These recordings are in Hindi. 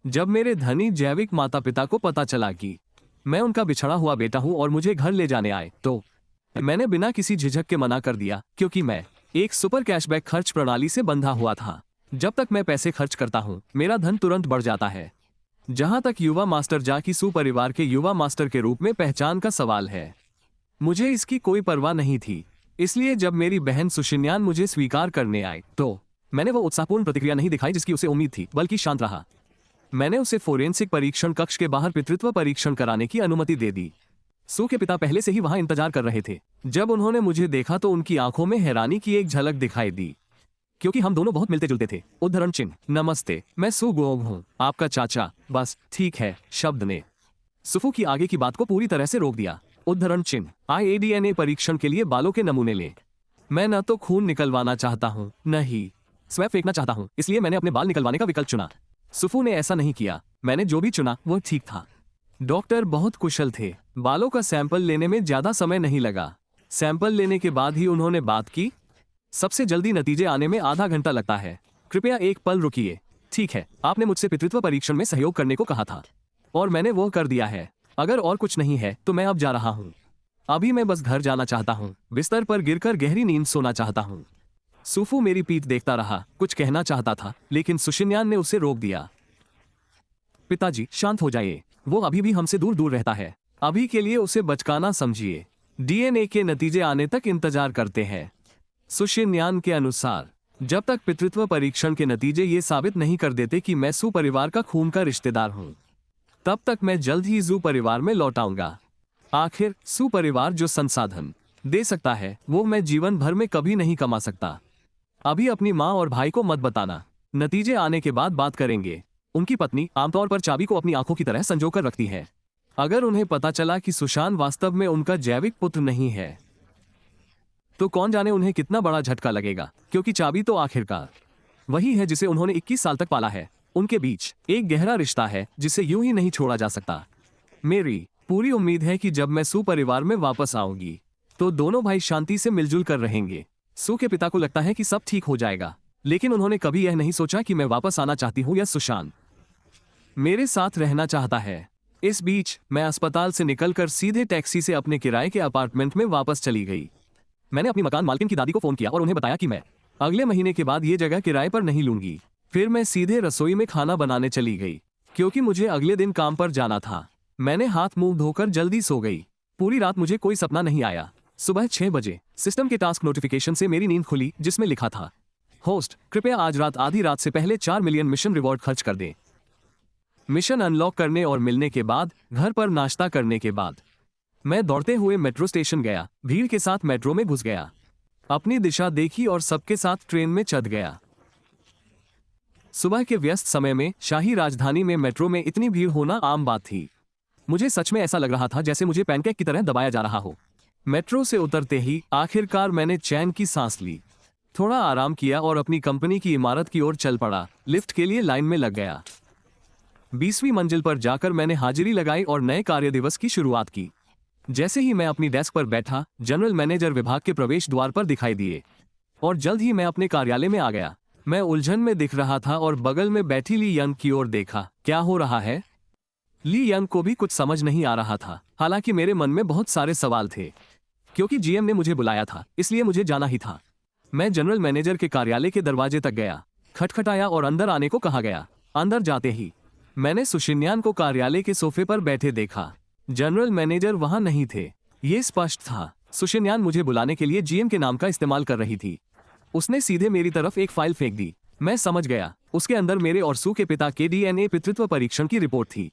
जब मेरे धनी जैविक माता पिता को पता चला कि मैं उनका बिछड़ा हुआ बेटा हूं और मुझे घर ले जाने आए, तो मैंने बिना किसी झिझक के मना कर दिया, क्योंकि मैं एक सुपर कैशबैक खर्च प्रणाली से बंधा हुआ था। जब तक मैं पैसे खर्च करता हूं, मेरा धन तुरंत बढ़ जाता है। जहां तक युवा मास्टर जाकी सू परिवार के युवा मास्टर के रूप में पहचान का सवाल है, मुझे इसकी कोई परवाह नहीं थी। इसलिए जब मेरी बहन सुशिन्यान मुझे स्वीकार करने आई, तो मैंने वो उत्साहपूर्ण प्रतिक्रिया नहीं दिखाई जिसकी उसे उम्मीद थी, बल्कि शांत रहा। मैंने उसे फोरेंसिक परीक्षण कक्ष के बाहर पितृत्व परीक्षण कराने की अनुमति दे दी। सू के पिता पहले से ही वहां इंतजार कर रहे थे। जब उन्होंने मुझे देखा तो उनकी आंखों में हैरानी की एक झलक दिखाई दी, क्योंकि हम दोनों बहुत मिलते जुलते थे। उद्धरण चिन्ह, नमस्ते, मैं सू गोंग हूँ, आपका चाचा। बस ठीक है शब्द ने सुफू की आगे की बात को पूरी तरह से रोक दिया। उद्धरण चिन्ह, IADNA परीक्षण के लिए बालों के नमूने ले। मैं न तो खून निकलवाना चाहता हूँ, न ही स्वैप फेंकना चाहता हूँ, इसलिए मैंने अपने बाल निकलवाने का विकल्प चुना। सुफू ने ऐसा नहीं किया। मैंने जो भी चुना वो ठीक था। डॉक्टर बहुत कुशल थे। बालों का सैंपल लेने में ज्यादा समय नहीं लगा। सैंपल लेने के बाद ही उन्होंने बात की। सबसे जल्दी नतीजे आने में आधा घंटा लगता है। कृपया एक पल रुकिए। ठीक है, आपने मुझसे पितृत्व परीक्षण में सहयोग करने को कहा था और मैंने वो कर दिया है। अगर और कुछ नहीं है तो मैं अब जा रहा हूँ। अभी मैं बस घर जाना चाहता हूँ, बिस्तर पर गिरकर गहरी नींद सोना चाहता हूँ। सुफू मेरी पीठ देखता रहा, कुछ कहना चाहता था, लेकिन सुशिन्यान ने उसे रोक दिया। पिताजी शांत हो जाइए, वो अभी भी हमसे दूर दूर रहता है। अभी के लिए उसे बचकाना समझिए। DNA के नतीजे आने तक इंतजार करते हैं। सुशिन्यान के अनुसार जब तक पितृत्व परीक्षण के नतीजे ये साबित नहीं कर देते कि मैं सू परिवार का खून का रिश्तेदार हूँ, तब तक मैं जल्द ही जू परिवार में लौट आऊंगा। आखिर सू परिवार जो संसाधन दे सकता है वो मैं जीवन भर में कभी नहीं कमा सकता। अभी अपनी माँ और भाई को मत बताना, नतीजे आने के बाद बात करेंगे। उनकी पत्नी आमतौर पर चाबी को अपनी आंखों की तरह संजोकर रखती है। अगर उन्हें पता चला कि सुशांत वास्तव में उनका जैविक पुत्र नहीं है, तो कौन जाने उन्हें कितना बड़ा झटका लगेगा, क्योंकि चाबी तो आखिरकार वही है जिसे उन्होंने 21 साल तक पाला है। उनके बीच एक गहरा रिश्ता है जिसे यूं ही नहीं छोड़ा जा सकता। मेरी पूरी उम्मीद है कि जब मैं सू परिवार में वापस आऊंगी तो दोनों भाई शांति से मिलजुल कर रहेंगे। सू के पिता को लगता है कि सब ठीक हो जाएगा, लेकिन उन्होंने कभी यह नहीं सोचा कि मैं वापस आना चाहती हूँ या सुशांत मेरे साथ रहना चाहता है। इस बीच मैं अस्पताल से निकलकर सीधे टैक्सी से अपने किराए के अपार्टमेंट में वापस चली गई। मैंने अपनी मकान मालकिन की दादी को फोन किया और उन्हें बताया कि मैं अगले महीने के बाद ये जगह किराए पर नहीं लूंगी। फिर मैं सीधे रसोई में खाना बनाने चली गई, क्योंकि मुझे अगले दिन काम पर जाना था। मैंने हाथ मुंह धोकर जल्दी सो गई। पूरी रात मुझे कोई सपना नहीं आया। सुबह 6 बजे सिस्टम के टास्क नोटिफिकेशन से मेरी नींद खुली, जिसमें लिखा था, होस्ट कृपया आज रात आधी रात से पहले 4 मिलियन मिशन रिवॉर्ड खर्च कर दें। मिशन अनलॉक करने और मिलने के बाद, घर पर नाश्ता करने के बाद, मैं दौड़ते हुए मेट्रो स्टेशन गया। भीड़ के साथ मेट्रो में घुस गया, अपनी दिशा देखी और सबके साथ ट्रेन में चढ़ गया। सुबह के व्यस्त समय में शाही राजधानी में मेट्रो में इतनी भीड़ होना आम बात थी। मुझे सच में ऐसा लग रहा था जैसे मुझे पैनकेक की तरह दबाया जा रहा हो। मेट्रो से उतरते ही आखिरकार मैंने चैन की सांस ली, थोड़ा आराम किया और अपनी कंपनी की इमारत की ओर चल पड़ा। लिफ्ट के लिए लाइन में लग गया। 20वीं मंजिल पर जाकर मैंने हाजिरी लगाई और नए कार्य दिवस की शुरुआत की। जैसे ही मैं अपनी डेस्क पर बैठा, जनरल मैनेजर विभाग के प्रवेश द्वार पर दिखाई दिए और जल्द ही मैं अपने कार्यालय में आ गया। मैं उलझन में दिख रहा था और बगल में बैठी ली यंग की ओर देखा। क्या हो रहा है? ली यंग को भी कुछ समझ नहीं आ रहा था। हालांकि मेरे मन में बहुत सारे सवाल थे, क्योंकि GM ने मुझे बुलाया था, इसलिए मुझे जाना ही था। मैं जनरल मैनेजर के कार्यालय के दरवाजे तक गया, खटखटाया और अंदर आने को कहा गया। अंदर जाते ही मैंने सुशिन्यान को कार्यालय के सोफे पर बैठे देखा। जनरल मैनेजर वहां नहीं थे, ये स्पष्ट था। सुशिन्यान मुझे बुलाने के लिए GM के नाम का इस्तेमाल कर रही थी। उसने सीधे मेरी तरफ एक फाइल फेंक दी। मैं समझ गया, उसके अंदर मेरे और सू के पिता के DNA पितृत्व परीक्षण की रिपोर्ट थी।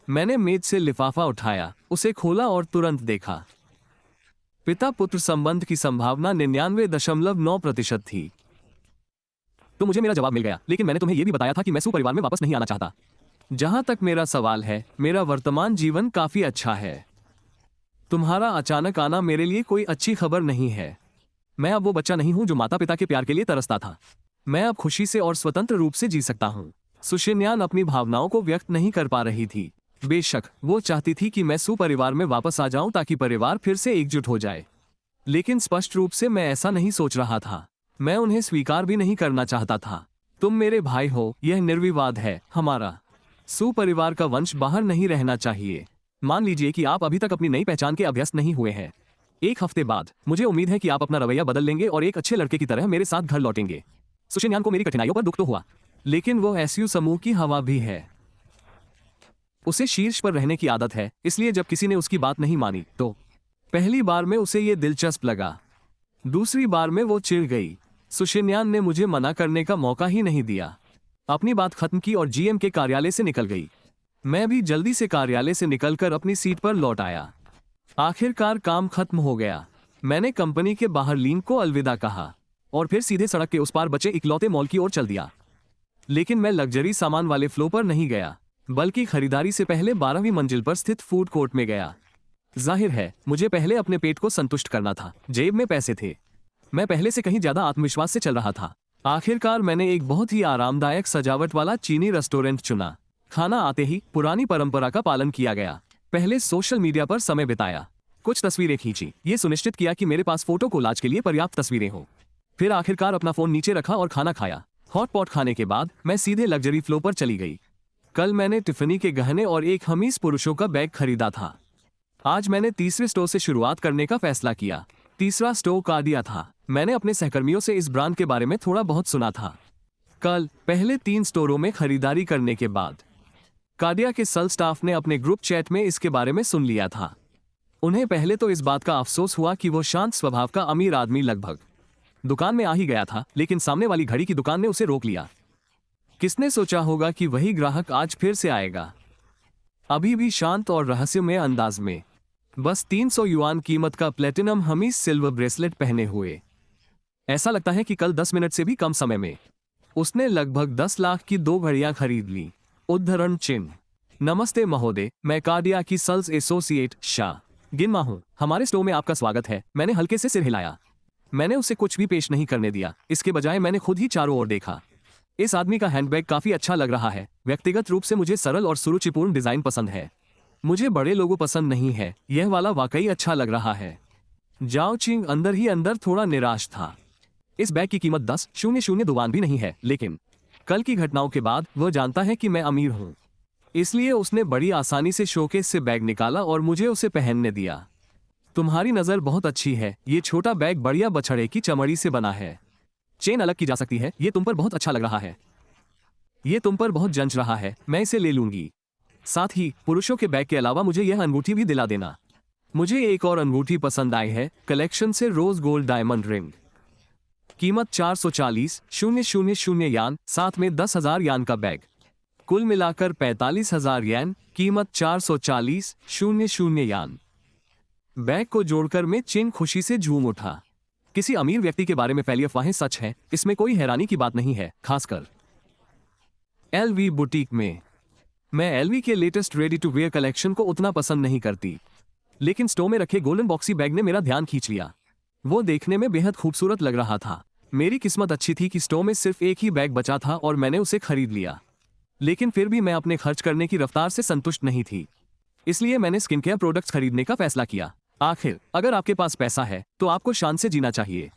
मैंने मेज से लिफाफा उठाया, उसे खोला और तुरंत देखा। पिता पुत्र संबंध की संभावना 99.9% थी। तो मुझे मेरा जवाब मिल गया, लेकिन मैंने तुम्हें यह भी बताया था कि मैं सू परिवार में वापस नहीं आना चाहता। जहां तक मेरा सवाल है, मेरा वर्तमान जीवन काफी अच्छा है। तुम्हारा अचानक आना मेरे लिए कोई अच्छी खबर नहीं है। मैं अब वो बच्चा नहीं हूं जो माता पिता के प्यार के लिए तरसता था। मैं अब खुशी से और स्वतंत्र रूप से जी सकता हूं। सुशिन्यान अपनी भावनाओं को व्यक्त नहीं कर पा रही थी। बेशक वो चाहती थी कि मैं सू परिवार में वापस आ जाऊं ताकि परिवार फिर से एकजुट हो जाए, लेकिन स्पष्ट रूप से मैं ऐसा नहीं सोच रहा था। मैं उन्हें स्वीकार भी नहीं करना चाहता था। तुम मेरे भाई हो, यह निर्विवाद है। हमारा सुपरिवार का वंश बाहर नहीं रहना चाहिए। मान लीजिए कि आप अभी तक अपनी नई पहचान के अभ्यस्त नहीं हुए हैं। एक हफ्ते बाद मुझे उम्मीद है कि आप अपना रवैया बदल लेंगे और एक अच्छे लड़के की तरह मेरे साथ घर लौटेंगे। सुशिन्यान को मेरी कठिनाइयों पर दुख तो हुआ, लेकिन वो एसयू समूह की हवा भी है। उसे शीर्ष पर रहने की आदत है, इसलिए जब किसी ने उसकी बात नहीं मानी तो पहली बार में उसे ये दिलचस्प लगा, दूसरी बार में वो चिढ़ गई। सुशिन्यान ने मुझे मना करने का मौका ही नहीं दिया, अपनी बात खत्म की और जीएम के कार्यालय से निकल गई। मैं भी जल्दी से कार्यालय से निकलकर अपनी सीट पर लौट आया। आखिरकार काम खत्म हो गया। मैंने कंपनी के बाहर लीन को अलविदा कहा और फिर सीधे सड़क के उस पार बचे इकलौते मॉल की ओर चल दिया। लेकिन मैं लग्जरी सामान वाले फ्लो पर नहीं गया, बल्कि खरीदारी से पहले 12वीं मंजिल पर स्थित फूड कोर्ट में गया। जाहिर है मुझे पहले अपने पेट को संतुष्ट करना था। जेब में पैसे थे, मैं पहले से कहीं ज्यादा आत्मविश्वास से चल रहा था। आखिरकार मैंने एक बहुत ही आरामदायक सजावट वाला चीनी रेस्टोरेंट चुना। खाना आते ही पुरानी परंपरा का पालन किया गया। पहले सोशल मीडिया पर समय बिताया, कुछ तस्वीरें खींची, ये सुनिश्चित किया कि मेरे पास फोटो कोलाज के लिए पर्याप्त तस्वीरें हों। फिर आखिरकार अपना फोन नीचे रखा और खाना खाया। हॉट पॉट खाने के बाद मैं सीधे लग्जरी फ्लो पर चली गई। कल मैंने टिफनी के गहने और एक हमीज पुरुषों का बैग खरीदा था। आज मैंने तीसरे स्टोर से शुरुआत करने का फैसला किया। तीसरा स्टोर कार्डिया था। मैंने अपने सहकर्मियों से इस ब्रांड के बारे में थोड़ा बहुत सुना था। कल पहले 3 स्टोरों में खरीदारी करने के बाद कार्डिया के सल स्टाफ ने अपने ग्रुप चैट में इसके बारे में सुन लिया था। उन्हें पहले तो इस बात का अफसोस हुआ कि वो शांत स्वभाव का अमीर आदमी लगभग दुकान में आ ही गया था, लेकिन सामने वाली घड़ी की दुकान ने उसे रोक लिया। किसने सोचा होगा कि वही ग्राहक आज फिर से आएगा, अभी भी शांत और रहस्यमय अंदाज में, बस 300 युआन कीमत का प्लेटिनम हमीज सिल्वर ब्रेसलेट पहने हुए। ऐसा लगता है कि कल 10 मिनट से भी कम समय में उसने लगभग 10 लाख की 2 घड़ियां खरीद ली। उद्धरण चिन्ह। नमस्ते महोदय, मैं कार्डिया की सेल्स एसोसिएट शाह गिनमा हूँ। हमारे स्टोर में आपका स्वागत है। मैंने हल्के से सिर हिलाया। मैंने उसे कुछ भी पेश नहीं करने दिया, इसके बजाय मैंने खुद ही चारों ओर देखा। इस आदमी का हैंडबैग काफी अच्छा लग रहा है। व्यक्तिगत रूप से मुझे सरल और सुरुचिपूर्ण डिजाइन पसंद है। मुझे बड़े लोगों पसंद नहीं है। यह वाला वाकई अच्छा लग रहा है। जाओ चिंग अंदर ही अंदर थोड़ा निराश था। इस बैग की कीमत 10,000 दुवान भी नहीं है, लेकिन कल की घटनाओं के बाद वह जानता है कि मैं अमीर हूं, इसलिए उसने बड़ी आसानी से शोकेस से बैग निकाला और मुझे उसे पहनने दिया। तुम्हारी नजर बहुत अच्छी है। ये छोटा बैग बढ़िया बछड़े की चमड़ी से बना है। चेन अलग की जा सकती है। ये तुम पर बहुत अच्छा लग रहा है। ये तुम पर बहुत जंच रहा है। मैं इसे ले लूंगी। साथ ही पुरुषों के बैग के अलावा मुझे यह अंगूठी भी दिला देना। मुझे एक और अंगूठी पसंद आई है, कलेक्शन से रोज गोल्ड डायमंड रिंग। कीमत 440,000 यान, साथ में 10,000 यान का बैग। कुल मिलाकर 45,000 येन, कीमत 440,000 यान। बैग को जोड़कर मैं चिन खुशी से झूम उठा। किसी अमीर व्यक्ति के बारे में फैली अफवाहें सच हैं, इसमें कोई हैरानी की बात नहीं है, खासकर एलवी बुटीक में। मैं एलवी के latest ready to wear collection को उतना पसंद नहीं करती, लेकिन स्टोर में रखे गोल्डन बॉक्सी बैग ने मेरा ध्यान खींच लिया। वो देखने में बेहद खूबसूरत लग रहा था। मेरी किस्मत अच्छी थी कि स्टोर में सिर्फ एक ही बैग बचा था और मैंने उसे खरीद लिया। लेकिन फिर भी मैं अपने खर्च करने की रफ्तार से संतुष्ट नहीं थी, इसलिए मैंने स्किन केयर प्रोडक्ट्स खरीदने का फैसला किया। आखिर अगर आपके पास पैसा है तो आपको शान से जीना चाहिए।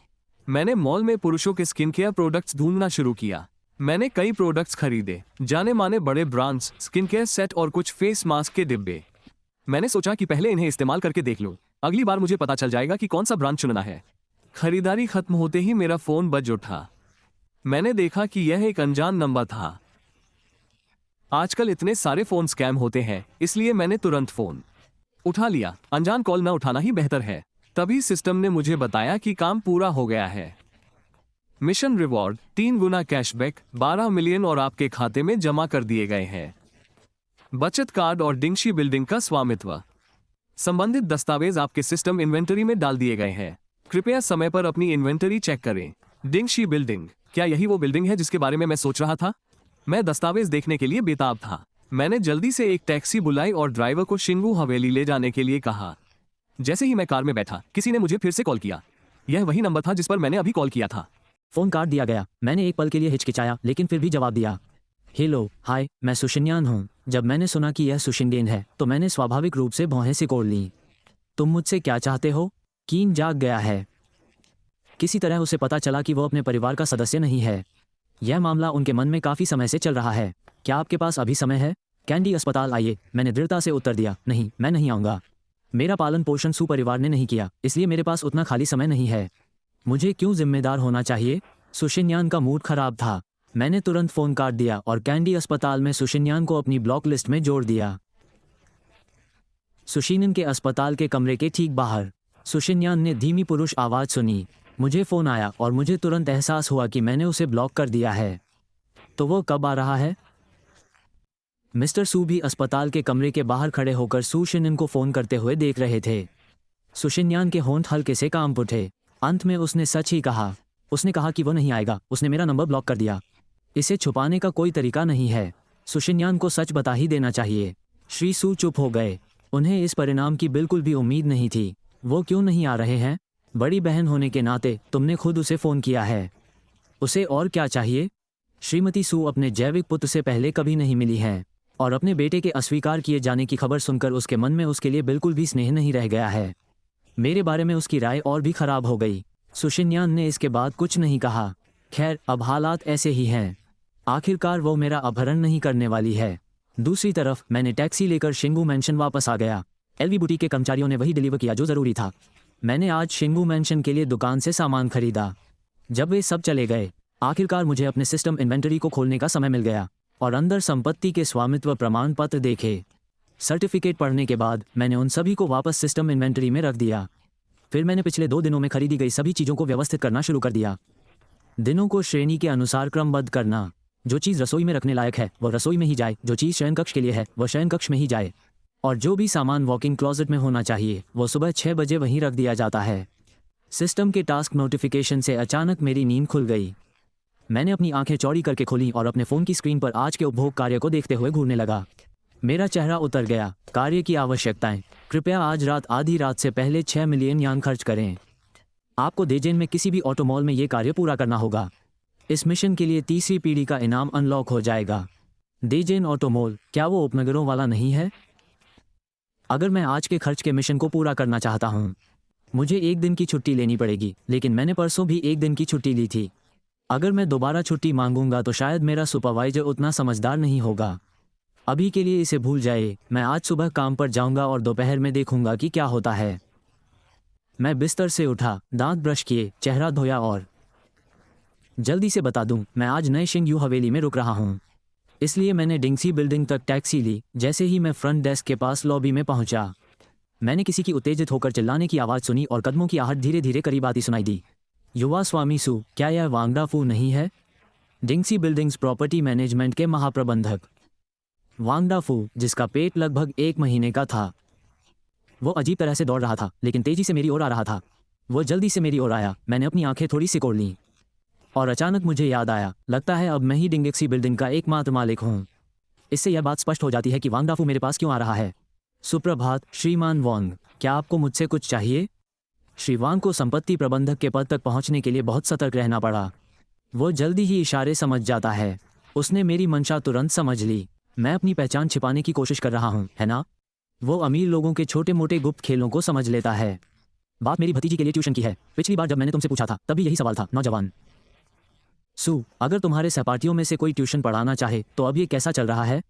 मैंने मॉल में पुरुषों के स्किन केयर प्रोडक्ट्स ढूंढना शुरू किया। मैंने कई प्रोडक्ट्स खरीदे, जाने माने बड़े ब्रांड्स, स्किन केयर सेट और कुछ फेस मास्क के डिब्बे। मैंने सोचा कि पहले इन्हें इस्तेमाल करके देख लूं, अगली बार मुझे पता चल जाएगा कि कौन सा ब्रांड चुनना है। खरीदारी खत्म होते ही मेरा फोन बज उठा। मैंने देखा कि यह एक अनजान नंबर था। आजकल इतने सारे फोन स्कैम होते हैं, इसलिए मैंने तुरंत फोन उठा लिया। अनजान कॉल न उठाना ही बेहतर है। तभी सिस्टम ने मुझे बताया कि काम पूरा हो गया है। मिशन रिवॉर्ड 3 गुना कैशबैक 12 मिलियन और आपके खाते में जमा कर दिए गए हैं। बचत कार्ड और डिंगशी बिल्डिंग का स्वामित्व। संबंधित दस्तावेज आपके सिस्टम इन्वेंटरी में डाल दिए गए हैं। कृपया समय पर अपनी इन्वेंटरी चेक करें। डिंगशी बिल्डिंग, क्या यही वो बिल्डिंग है जिसके बारे में मैं सोच रहा था? मैं दस्तावेज देखने के लिए बेताब था। मैंने जल्दी से एक टैक्सी बुलाई और ड्राइवर को शिंगू हवेली ले जाने के लिए कहा। जैसे ही मैं कार में बैठा, किसी ने मुझे फिर से कॉल किया। यह वही नंबर था जिस पर मैंने अभी कॉल किया था। फोन काट दिया गया। मैंने एक पल के लिए हिचकिचाया, लेकिन फिर भी जवाब दिया। हेलो, हाय, मैं सुशिन्यान हूँ। जब मैंने सुना कि यह सुशिंडेन है तो मैंने स्वाभाविक रूप से भौहें सिकोड़ ली। तुम मुझसे क्या चाहते हो? कीन जाग गया है। किसी तरह उसे पता चला कि वो अपने परिवार का सदस्य नहीं है। यह मामला उनके मन में काफ़ी समय से चल रहा है। क्या आपके पास अभी समय है? कैंडी अस्पताल आइए, मैंने दृढ़ता से उत्तर दिया। नहीं, मैं नहीं आऊँगा। मेरा पालन पोषण सू परिवार ने नहीं किया, इसलिए मेरे पास उतना खाली समय नहीं है। मुझे क्यों जिम्मेदार होना चाहिए? सुशिन्यान का मूड खराब था। मैंने तुरंत फ़ोन काट दिया और कैंडी अस्पताल में सुशिन्यान को अपनी ब्लॉक लिस्ट में जोड़ दिया। सुशिन्यान के अस्पताल के कमरे के ठीक बाहर सुशिन्यान ने धीमी पुरुष आवाज़ सुनी। मुझे फ़ोन आया और मुझे तुरंत एहसास हुआ कि मैंने उसे ब्लॉक कर दिया है। तो वो कब आ रहा है? मिस्टर सू भी अस्पताल के कमरे के बाहर खड़े होकर सुशिन्यान को फ़ोन करते हुए देख रहे थे। सुशिन्यान के होंठ हल्के से कांप उठे। अंत में उसने सच ही कहा। उसने कहा कि वो नहीं आएगा, उसने मेरा नंबर ब्लॉक कर दिया। इसे छुपाने का कोई तरीका नहीं है। सुशिन्यान को सच बता ही देना चाहिए। श्री सू चुप हो गए। उन्हें इस परिणाम की बिल्कुल भी उम्मीद नहीं थी। वो क्यों नहीं आ रहे हैं? बड़ी बहन होने के नाते तुमने खुद उसे फ़ोन किया है। उसे और क्या चाहिए? श्रीमती सू अपने जैविक पुत्र से पहले कभी नहीं मिली हैं और अपने बेटे के अस्वीकार किए जाने की खबर सुनकर उसके मन में उसके लिए बिल्कुल भी स्नेह नहीं रह गया है। मेरे बारे में उसकी राय और भी खराब हो गई। सुशिन्यान ने इसके बाद कुछ नहीं कहा। खैर, अब हालात ऐसे ही हैं। आखिरकार वो मेरा अपहरण नहीं करने वाली है। दूसरी तरफ मैंने टैक्सी लेकर शिंगू मैंशन वापस आ गया। एलवी बुटीक के कर्मचारियों ने वही डिलीवर किया जो ज़रूरी था। मैंने आज शिंगू मैंशन के लिए दुकान से सामान खरीदा। जब वे सब चले गए, आखिरकार मुझे अपने सिस्टम इन्वेंटरी को खोलने का समय मिल गया और अंदर संपत्ति के स्वामित्व प्रमाण पत्र देखे। सर्टिफिकेट पढ़ने के बाद मैंने उन सभी को वापस सिस्टम इन्वेंटरी में रख दिया। फिर मैंने पिछले 2 दिनों में खरीदी गई सभी चीज़ों को व्यवस्थित करना शुरू कर दिया। दिनों को श्रेणी के अनुसार क्रमबद्ध करना। जो चीज़ रसोई में रखने लायक है वह रसोई में ही जाए, जो चीज़ शयन कक्ष के लिए है वह शयन कक्ष में ही जाए, और जो भी सामान वॉकिंग क्लॉजेट में होना चाहिए वो सुबह 6 बजे वहीं रख दिया जाता है। सिस्टम के टास्क नोटिफिकेशन से अचानक मेरी नींद खुल गई। मैंने अपनी आंखें चौड़ी करके खोली और अपने फ़ोन की स्क्रीन पर आज के उपभोग कार्य को देखते हुए घूरने लगा। मेरा चेहरा उतर गया। कार्य की आवश्यकताएं। कृपया आज रात आधी रात से पहले 6 मिलियन यान खर्च करें। आपको देजेन में किसी भी ऑटो मॉल में ये कार्य पूरा करना होगा। इस मिशन के लिए तीसरी पीढ़ी का इनाम अनलॉक हो जाएगा। देजेन ऑटो मॉल, क्या वो उपनगरों वाला नहीं है? अगर मैं आज के खर्च के मिशन को पूरा करना चाहता हूँ, मुझे 1 दिन की छुट्टी लेनी पड़ेगी, लेकिन मैंने परसों भी 1 दिन की छुट्टी ली थी। अगर मैं दोबारा छुट्टी मांगूंगा तो शायद मेरा सुपरवाइजर उतना समझदार नहीं होगा। अभी के लिए इसे भूल जाए। मैं आज सुबह काम पर जाऊंगा और दोपहर में देखूंगा कि क्या होता है। मैं बिस्तर से उठा, दांत ब्रश किए, चेहरा धोया और जल्दी से बता दूं, मैं आज नए शिंगयू हवेली में रुक रहा हूं। इसलिए मैंने डिंगसी बिल्डिंग तक टैक्सी ली। जैसे ही मैं फ्रंट डेस्क के पास लॉबी में पहुंचा, मैंने किसी की उत्तेजित होकर चिल्लाने की आवाज़ सुनी और कदमों की आहट धीरे धीरे करीब आती सुनाई दी। युवा स्वामी सू, क्या यह वांगडाफू नहीं है? डिंगसी बिल्डिंग्स प्रॉपर्टी मैनेजमेंट के महाप्रबंधक वांगडाफू, जिसका पेट लगभग 1 महीने का था। वो अजीब तरह से दौड़ रहा था, लेकिन तेजी से मेरी ओर आ रहा था। वो जल्दी से मेरी ओर आया। मैंने अपनी आंखें थोड़ी सिकोड़ लीं और अचानक मुझे याद आया, लगता है अब मैं ही डिंगसी बिल्डिंग का एकमात्र मालिक हूँ। इससे यह बात स्पष्ट हो जाती है कि वांगडाफू मेरे पास क्यों आ रहा है। सुप्रभात श्रीमान वांग, क्या आपको मुझसे कुछ चाहिए? श्री वांग को संपत्ति प्रबंधक के पद तक पहुंचने के लिए बहुत सतर्क रहना पड़ा। वो जल्दी ही इशारे समझ जाता है। उसने मेरी मंशा तुरंत समझ ली। मैं अपनी पहचान छिपाने की कोशिश कर रहा हूँ, है ना? वो अमीर लोगों के छोटे मोटे गुप्त खेलों को समझ लेता है। बात मेरी भतीजी के लिए ट्यूशन की है। पिछली बार जब मैंने तुमसे पूछा था तब भी यही सवाल था, नौजवान सू। अगर तुम्हारे सहपाठियों में से कोई ट्यूशन पढ़ाना चाहे तो अब ये कैसा चल रहा है?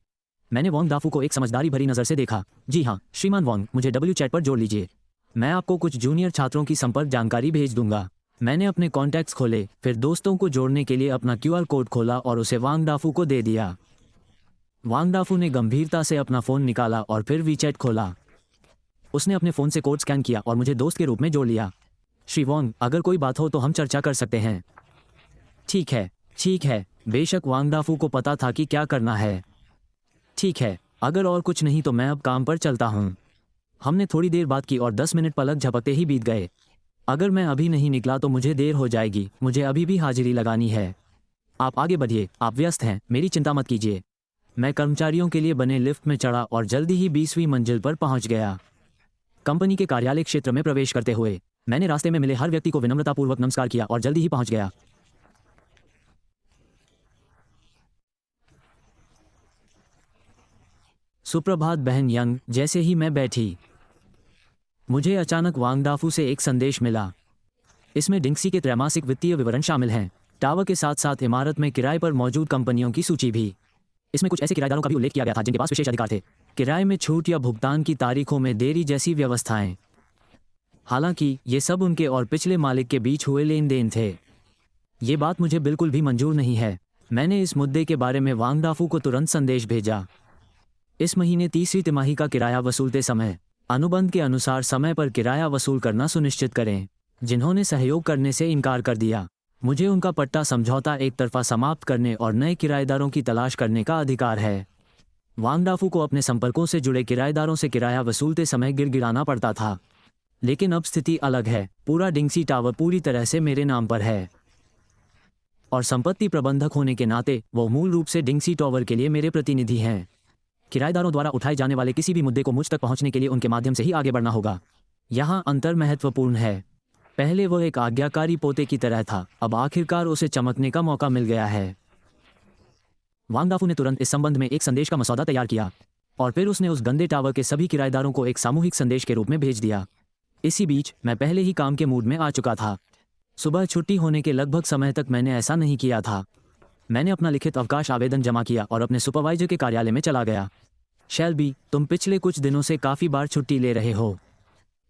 मैंने वांगडाफू को एक समझदारी भरी नज़र से देखा। जी हाँ श्रीमान वांग, मुझे डब्ल्यू चैट पर जोड़ लीजिए। मैं आपको कुछ जूनियर छात्रों की संपर्क जानकारी भेज दूंगा। मैंने अपने कॉन्टैक्ट्स खोले, फिर दोस्तों को जोड़ने के लिए अपना QR कोड खोला और उसे वांगडाफू को दे दिया। वांगडाफू ने गंभीरता से अपना फ़ोन निकाला और फिर वीचैट खोला। उसने अपने फ़ोन से कोड स्कैन किया और मुझे दोस्त के रूप में जोड़ लिया। श्री वांग, अगर कोई बात हो तो हम चर्चा कर सकते हैं। ठीक है, ठीक है। बेशक वांगडाफू को पता था कि क्या करना है। ठीक है, अगर और कुछ नहीं तो मैं अब काम पर चलता हूँ। हमने थोड़ी देर बात की और 10 मिनट पलक झपकते ही बीत गए। अगर मैं अभी नहीं निकला तो मुझे देर हो जाएगी। मुझे अभी भी हाजिरी लगानी है। आप आगे बढ़िए, आप व्यस्त हैं, मेरी चिंता मत कीजिए। मैं कर्मचारियों के लिए बने लिफ्ट में चढ़ा और जल्दी ही 20वीं मंजिल पर पहुंच गया। कंपनी के कार्यालय क्षेत्र में प्रवेश करते हुए मैंने रास्ते में मिले हर व्यक्ति को विनम्रतापूर्वक नमस्कार किया और जल्दी ही पहुंच गया। सुप्रभात बहन यंग। जैसे ही मैं बैठी, मुझे अचानक वांगडाफू से एक संदेश मिला। इसमें डिंगसी के त्रैमासिक वित्तीय विवरण शामिल हैं, टावर के साथ साथ इमारत में किराए पर मौजूद कंपनियों की सूची भी। इसमें कुछ ऐसे किराएदारों का भी उल्लेख किया गया था जिनके पास विशेष अधिकार थे, किराए में छूट या भुगतान की तारीखों में देरी जैसी व्यवस्थाएं। हालांकि ये सब उनके और पिछले मालिक के बीच हुए लेन देन थे। ये बात मुझे बिल्कुल भी मंजूर नहीं है। मैंने इस मुद्दे के बारे में वांग डाफू को तुरंत संदेश भेजा। इस महीने तीसरी तिमाही का किराया वसूलते समय अनुबंध के अनुसार समय पर किराया वसूल करना सुनिश्चित करें। जिन्होंने सहयोग करने से इनकार कर दिया, मुझे उनका पट्टा समझौता एक तरफा समाप्त करने और नए किराएदारों की तलाश करने का अधिकार है। वांग डाफू को अपने संपर्कों से जुड़े किराएदारों से किराया वसूलते समय गिड़गिड़ाना पड़ता था, लेकिन अब स्थिति अलग है। पूरा डिंगसी टावर पूरी तरह से मेरे नाम पर है और संपत्ति प्रबंधक होने के नाते वो मूल रूप से डिंगसी टावर के लिए मेरे प्रतिनिधि हैं। किराएदारों द्वारा उठाए जाने वाले किसी भी मुद्दे को मुझ तक पहुंचने के लिए उनके माध्यम से ही आगे बढ़ना होगा। यहाँ अंतर महत्वपूर्ण है। पहले वह एक आज्ञाकारी पोते की तरह था, अब आखिरकार उसे चमकने का मौका मिल गया है। वांग डाफू ने तुरंत इस संबंध में एक संदेश का मसौदा तैयार किया और फिर उसने उस गंदे टावर के सभी किराएदारों को एक सामूहिक संदेश के रूप में भेज दिया। इसी बीच मैं पहले ही काम के मूड में आ चुका था। सुबह छुट्टी होने के लगभग समय तक मैंने ऐसा नहीं किया था। मैंने अपना लिखित अवकाश आवेदन जमा किया और अपने सुपरवाइजर के कार्यालय में चला गया। शेल्बी, तुम पिछले कुछ दिनों से काफ़ी बार छुट्टी ले रहे हो।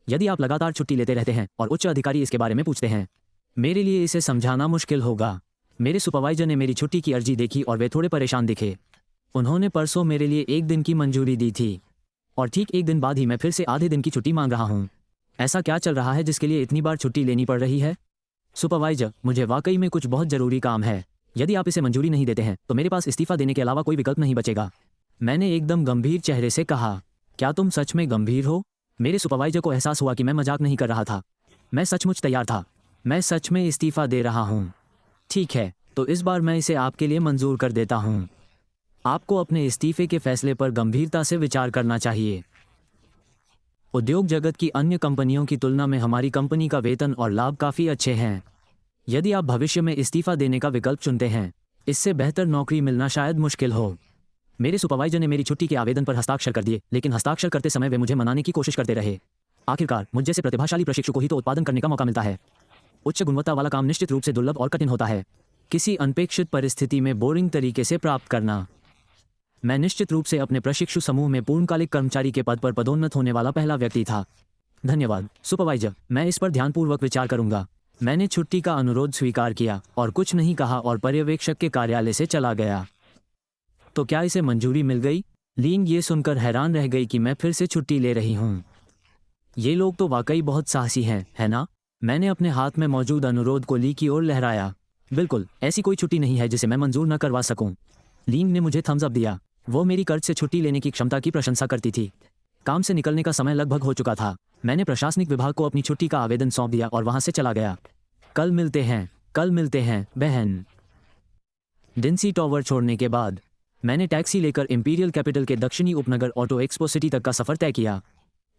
यदि आप लगातार छुट्टी लेते रहते हैं और उच्च अधिकारी इसके बारे में पूछते हैं, मेरे लिए इसे समझाना मुश्किल होगा। मेरे सुपरवाइजर ने मेरी छुट्टी की अर्जी देखी और वे थोड़े परेशान दिखे। उन्होंने परसों मेरे लिए 1 दिन की मंजूरी दी थी और ठीक 1 दिन बाद ही मैं फिर से आधे दिन की छुट्टी मांग रहा हूँ। ऐसा क्या चल रहा है जिसके लिए इतनी बार छुट्टी लेनी पड़ रही है? सुपरवाइजर, मुझे वाकई में कुछ बहुत ज़रूरी काम है। यदि आप इसे मंजूरी नहीं देते हैं तो मेरे पास इस्तीफा देने के अलावा कोई विकल्प नहीं बचेगा। मैंने एकदम गंभीर चेहरे से कहा, क्या तुम सच में गंभीर हो? मेरे सुपरवाइजर को एहसास हुआ कि मैं मजाक नहीं कर रहा था। मैं सचमुच तैयार था। मैं सच में इस्तीफा दे रहा हूँ। ठीक है, तो इस बार मैं इसे आपके लिए मंजूर कर देता हूँ। आपको अपने इस्तीफे के फैसले पर गंभीरता से विचार करना चाहिए। उद्योग जगत की अन्य कंपनियों की तुलना में हमारी कंपनी का वेतन और लाभ काफ़ी अच्छे हैं। यदि आप भविष्य में इस्तीफा देने का विकल्प चुनते हैं, इससे बेहतर नौकरी मिलना शायद मुश्किल हो। मेरे सुपरवाइजर ने मेरी छुट्टी के आवेदन पर हस्ताक्षर कर दिए, लेकिन हस्ताक्षर करते समय वे मुझे मनाने की कोशिश करते रहे। आखिरकार मुझ जैसे प्रतिभाशाली प्रशिक्षु को ही तो उत्पादन करने का मौका मिलता है। उच्च गुणवत्ता वाला काम निश्चित रूप से दुर्लभ और कठिन होता है। किसी अनपेक्षित परिस्थिति में बोरिंग तरीके से प्राप्त करना। मैं निश्चित रूप से अपने प्रशिक्षु समूह में पूर्णकालिक कर्मचारी के पद पर पदोन्नत होने वाला पहला व्यक्ति था। धन्यवाद सुपरवाइजर, मैं इस पर ध्यानपूर्वक विचार करूंगा। मैंने छुट्टी का अनुरोध स्वीकार किया और कुछ नहीं कहा और पर्यवेक्षक के कार्यालय से चला गया। तो क्या इसे मंजूरी मिल गई? लीन ये सुनकर हैरान रह गई कि मैं फिर से छुट्टी ले रही हूँ। ये लोग तो वाकई बहुत साहसी हैं, है ना? मैंने अपने हाथ में मौजूद अनुरोध को ली की ओर लहराया। बिल्कुल, ऐसी कोई छुट्टी नहीं है जिसे मैं मंजूर न करवा सकूं। लीन ने मुझे थम्स अप दिया। वो मेरी कर्ज से छुट्टी लेने की क्षमता की प्रशंसा करती थी। काम से निकलने का समय लगभग हो चुका था। मैंने प्रशासनिक विभाग को अपनी छुट्टी का आवेदन सौंप दिया और वहां से चला गया। कल मिलते हैं बहन। डिंसी टावर छोड़ने के बाद मैंने टैक्सी लेकर इंपीरियल कैपिटल के दक्षिणी उपनगर ऑटो एक्सपो सिटी तक का सफर तय किया।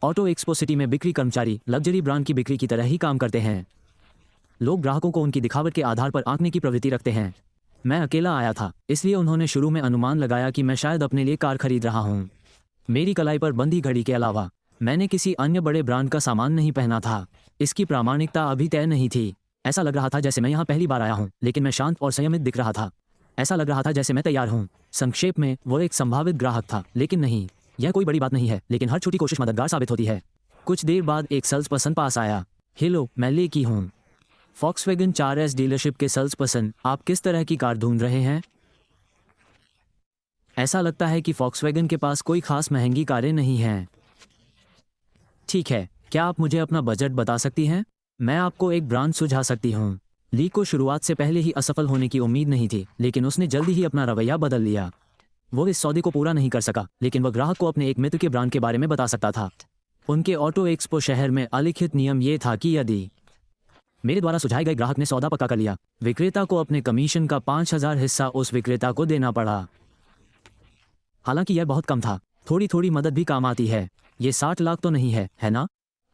ऑटो एक्सपो सिटी में बिक्री कर्मचारी लग्जरी ब्रांड की बिक्री की तरह ही काम करते हैं। लोग ग्राहकों को उनकी दिखावट के आधार पर आंकने की प्रवृत्ति रखते हैं। मैं अकेला आया था, इसलिए उन्होंने शुरू में अनुमान लगाया कि मैं शायद अपने लिए कार खरीद रहा हूँ। मेरी कलाई पर बंधी घड़ी के अलावा मैंने किसी अन्य बड़े ब्रांड का सामान नहीं पहना था। इसकी प्रामाणिकता अभी तय नहीं थी। ऐसा लग रहा था जैसे मैं यहाँ पहली बार आया हूँ, लेकिन मैं शांत और संयमित दिख रहा था। ऐसा लग रहा था जैसे मैं तैयार हूँ। संक्षेप में, वो एक संभावित ग्राहक था, लेकिन नहीं, यह कोई बड़ी बात नहीं है, लेकिन हर छोटी कोशिश मददगार साबित होती है। कुछ देर बाद एक सेल्स पर्सन पास आया। हेलो, मैं लेकी हूँ, फॉक्सवैगन 4S डीलरशिप के सेल्स पर्सन। आप किस तरह की कार ढूंढ रहे हैं? ऐसा लगता है कि फॉक्सवैगन के पास कोई खास महंगी कारें नहीं हैं। ठीक है, क्या आप मुझे अपना बजट बता सकती हैं? मैं आपको एक ब्रांड सुझा सकती हूँ। ली को शुरुआत से पहले ही असफल होने की उम्मीद नहीं थी, लेकिन उसने जल्दी ही अपना रवैया बदल लिया। वो इस सौदे को पूरा नहीं कर सका, लेकिन वह ग्राहक को अपने एक मित्र के ब्रांड के बारे में बता सकता था। उनके ऑटो एक्सपो शहर में अलिखित नियम ये था कि यदि मेरे द्वारा सुझाए गए ग्राहक ने सौदा पक्का कर लिया, विक्रेता को अपने कमीशन का 5000 हिस्सा उस विक्रेता को देना पड़ा। हालांकि यह बहुत कम था। थोड़ी थोड़ी मदद भी काम आती है। ये 60 लाख तो नहीं है, है ना?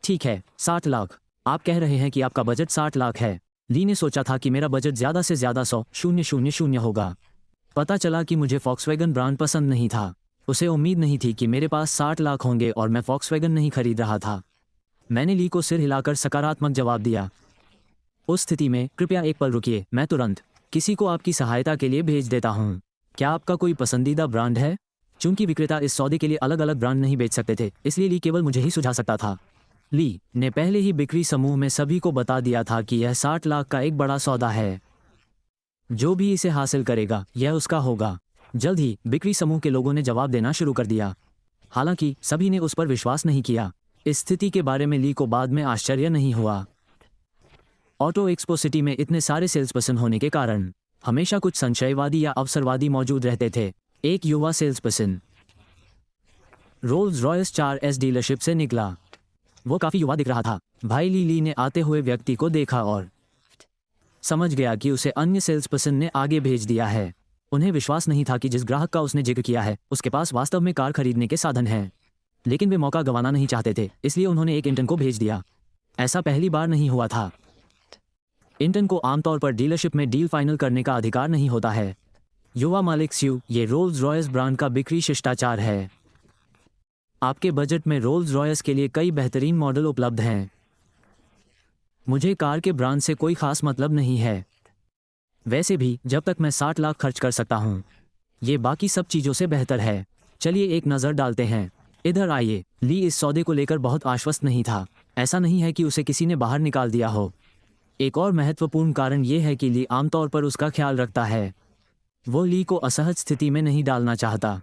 ठीक है, 60 लाख। आप कह रहे हैं कि आपका बजट 60 लाख है। ली ने सोचा था कि मेरा बजट ज़्यादा से ज़्यादा 100,000 होगा। पता चला कि मुझे फॉक्सवैगन ब्रांड पसंद नहीं था। उसे उम्मीद नहीं थी कि मेरे पास 60 लाख होंगे और मैं फॉक्सवैगन नहीं खरीद रहा था। मैंने ली को सिर हिलाकर सकारात्मक जवाब दिया। उस स्थिति में कृपया एक पल रुकिए, मैं तुरंत किसी को आपकी सहायता के लिए भेज देता हूँ। क्या आपका कोई पसंदीदा ब्रांड है? चूंकि विक्रेता इस सौदे के लिए अलग अलग ब्रांड नहीं बेच सकते थे, इसलिए ली केवल मुझे ही सुझा सकता था। ली ने पहले ही बिक्री समूह में सभी को बता दिया था कि यह 60 लाख का एक बड़ा सौदा है। जो भी इसे हासिल करेगा यह उसका होगा। जल्द ही बिक्री समूह के लोगों ने जवाब देना शुरू कर दिया। हालांकि सभी ने उस पर विश्वास नहीं किया। इस स्थिति के बारे में ली को बाद में आश्चर्य नहीं हुआ। ऑटो एक्सपो सिटी में इतने सारे सेल्स पर्सन होने के कारण हमेशा कुछ संशयवादी या अवसरवादी मौजूद रहते थे। एक युवा sales person Rolls Royce 4S dealership से निकला। वो काफी युवा दिख रहा था। भाई ली ने आते हुए व्यक्ति को देखा और समझ गया कि उसे अन्य सेल्स पर्सन ने आगे भेज दिया है। उन्हें विश्वास नहीं था कि जिस ग्राहक का उसने जिक्र किया है उसके पास वास्तव में कार खरीदने के साधन हैं। लेकिन वे मौका गंवाना नहीं चाहते थे, इसलिए उन्होंने एक इंटर्न को भेज दिया। ऐसा पहली बार नहीं हुआ था। इंटर्न को आमतौर पर डीलरशिप में डील फाइनल करने का अधिकार नहीं होता है। युवा मालिक स्यू, ये रोल्स रॉयस ब्रांड का बिक्री शिष्टाचार है। आपके बजट में रोल्स रॉयस के लिए कई बेहतरीन मॉडल उपलब्ध हैं। मुझे कार के ब्रांड से कोई खास मतलब नहीं है। वैसे भी जब तक मैं 60 लाख खर्च कर सकता हूँ, ये बाकी सब चीज़ों से बेहतर है। चलिए एक नज़र डालते हैं। इधर आइए। ली इस सौदे को लेकर बहुत आश्वस्त नहीं था। ऐसा नहीं है कि उसे किसी ने बाहर निकाल दिया हो। एक और महत्वपूर्ण कारण ये है कि ली आमतौर पर उसका ख्याल रखता है। वो ली को असहज स्थिति में नहीं डालना चाहता।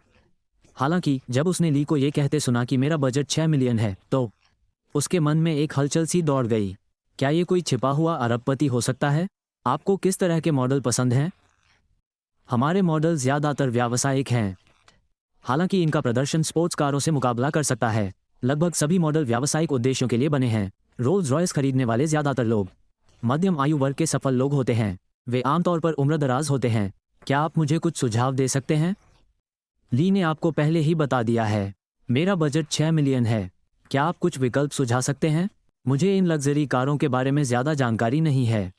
हालांकि जब उसने ली को ये कहते सुना कि मेरा बजट 6 मिलियन है, तो उसके मन में एक हलचल सी दौड़ गई। क्या ये कोई छिपा हुआ अरबपति हो सकता है? आपको किस तरह के मॉडल पसंद हैं? हमारे मॉडल ज़्यादातर व्यावसायिक हैं। हालांकि इनका प्रदर्शन स्पोर्ट्स कारों से मुकाबला कर सकता है। लगभग सभी मॉडल व्यावसायिक उद्देश्यों के लिए बने हैं। रोल्स रॉयस खरीदने वाले ज़्यादातर लोग मध्यम आयु वर्ग के सफल लोग होते हैं। वे आमतौर पर उम्रदराज होते हैं। क्या आप मुझे कुछ सुझाव दे सकते हैं? ली ने आपको पहले ही बता दिया है। मेरा बजट 6 मिलियन है। क्या आप कुछ विकल्प सुझा सकते हैं? मुझे इन लग्जरी कारों के बारे में ज़्यादा जानकारी नहीं है।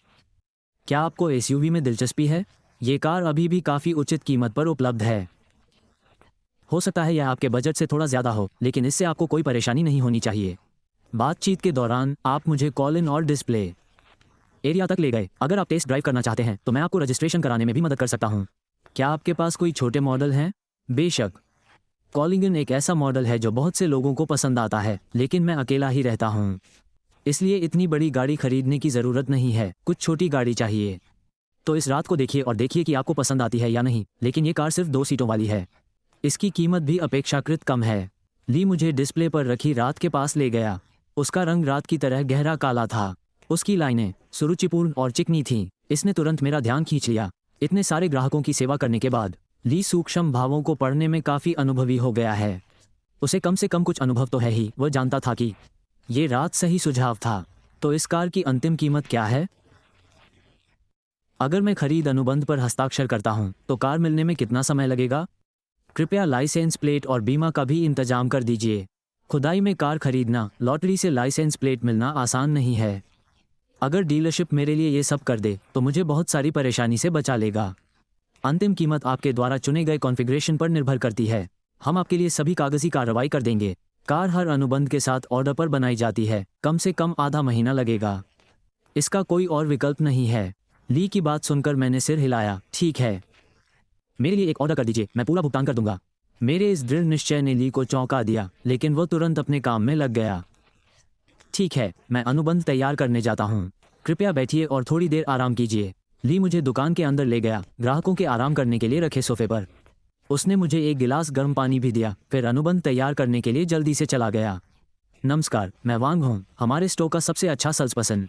क्या आपको एसयूवी में दिलचस्पी है? ये कार अभी भी काफ़ी उचित कीमत पर उपलब्ध है। हो सकता है यह आपके बजट से थोड़ा ज़्यादा हो, लेकिन इससे आपको कोई परेशानी नहीं होनी चाहिए। बातचीत के दौरान आप मुझे कॉल इन और डिस्प्ले एरिया तक ले गए। अगर आप टेस्ट ड्राइव करना चाहते हैं तो मैं आपको रजिस्ट्रेशन कराने में भी मदद कर सकता हूँ। क्या आपके पास कोई छोटे मॉडल हैं? बेशक। कॉलिंग इन एक ऐसा मॉडल है जो बहुत से लोगों को पसंद आता है, लेकिन मैं अकेला ही रहता हूँ, इसलिए इतनी बड़ी गाड़ी खरीदने की ज़रूरत नहीं है। कुछ छोटी गाड़ी चाहिए। तो इस रात को देखिए और देखिए कि आपको पसंद आती है या नहीं। लेकिन ये कार सिर्फ 2 सीटों वाली है। इसकी कीमत भी अपेक्षाकृत कम है। ली मुझे डिस्प्ले पर रखी रात के पास ले गया। उसका रंग रात की तरह गहरा काला था। उसकी लाइनें सुरुचिपूर्ण और चिकनी थीं। इसने तुरंत मेरा ध्यान खींच लिया। इतने सारे ग्राहकों की सेवा करने के बाद ली सूक्ष्म भावों को पढ़ने में काफ़ी अनुभवी हो गया है। उसे कम से कम कुछ अनुभव तो है ही। वह जानता था कि ये रात सही सुझाव था। तो इस कार की अंतिम कीमत क्या है? अगर मैं खरीद अनुबंध पर हस्ताक्षर करता हूं, तो कार मिलने में कितना समय लगेगा? कृपया लाइसेंस प्लेट और बीमा का भी इंतजाम कर दीजिए। खुदाई में कार खरीदना, लॉटरी से लाइसेंस प्लेट मिलना आसान नहीं है। अगर डीलरशिप मेरे लिए ये सब कर दे तो मुझे बहुत सारी परेशानी से बचा लेगा। अंतिम कीमत आपके द्वारा चुने गए कॉन्फ़िगरेशन पर निर्भर करती है। हम आपके लिए सभी कागजी कार्रवाई कर देंगे। कार हर अनुबंध के साथ ऑर्डर पर बनाई जाती है। कम से कम आधा महीना लगेगा। इसका कोई और विकल्प नहीं है। ली की बात सुनकर मैंने सिर हिलाया। ठीक है, मेरे लिए एक ऑर्डर कर दीजिए, मैं पूरा भुगतान कर दूंगा। मेरे इस दृढ़ निश्चय ने ली को चौंका दिया, लेकिन वो तुरंत अपने काम में लग गया। ठीक है, मैं अनुबंध तैयार करने जाता हूँ। कृपया बैठिए और थोड़ी देर आराम कीजिए। ली मुझे दुकान के अंदर ले गया, ग्राहकों के आराम करने के लिए रखे सोफे पर। उसने मुझे एक गिलास गर्म पानी भी दिया, फिर अनुबंध तैयार करने के लिए जल्दी से चला गया। नमस्कार, मैं वांग हूँ, हमारे स्टोर का सबसे अच्छा सेल्स पर्सन।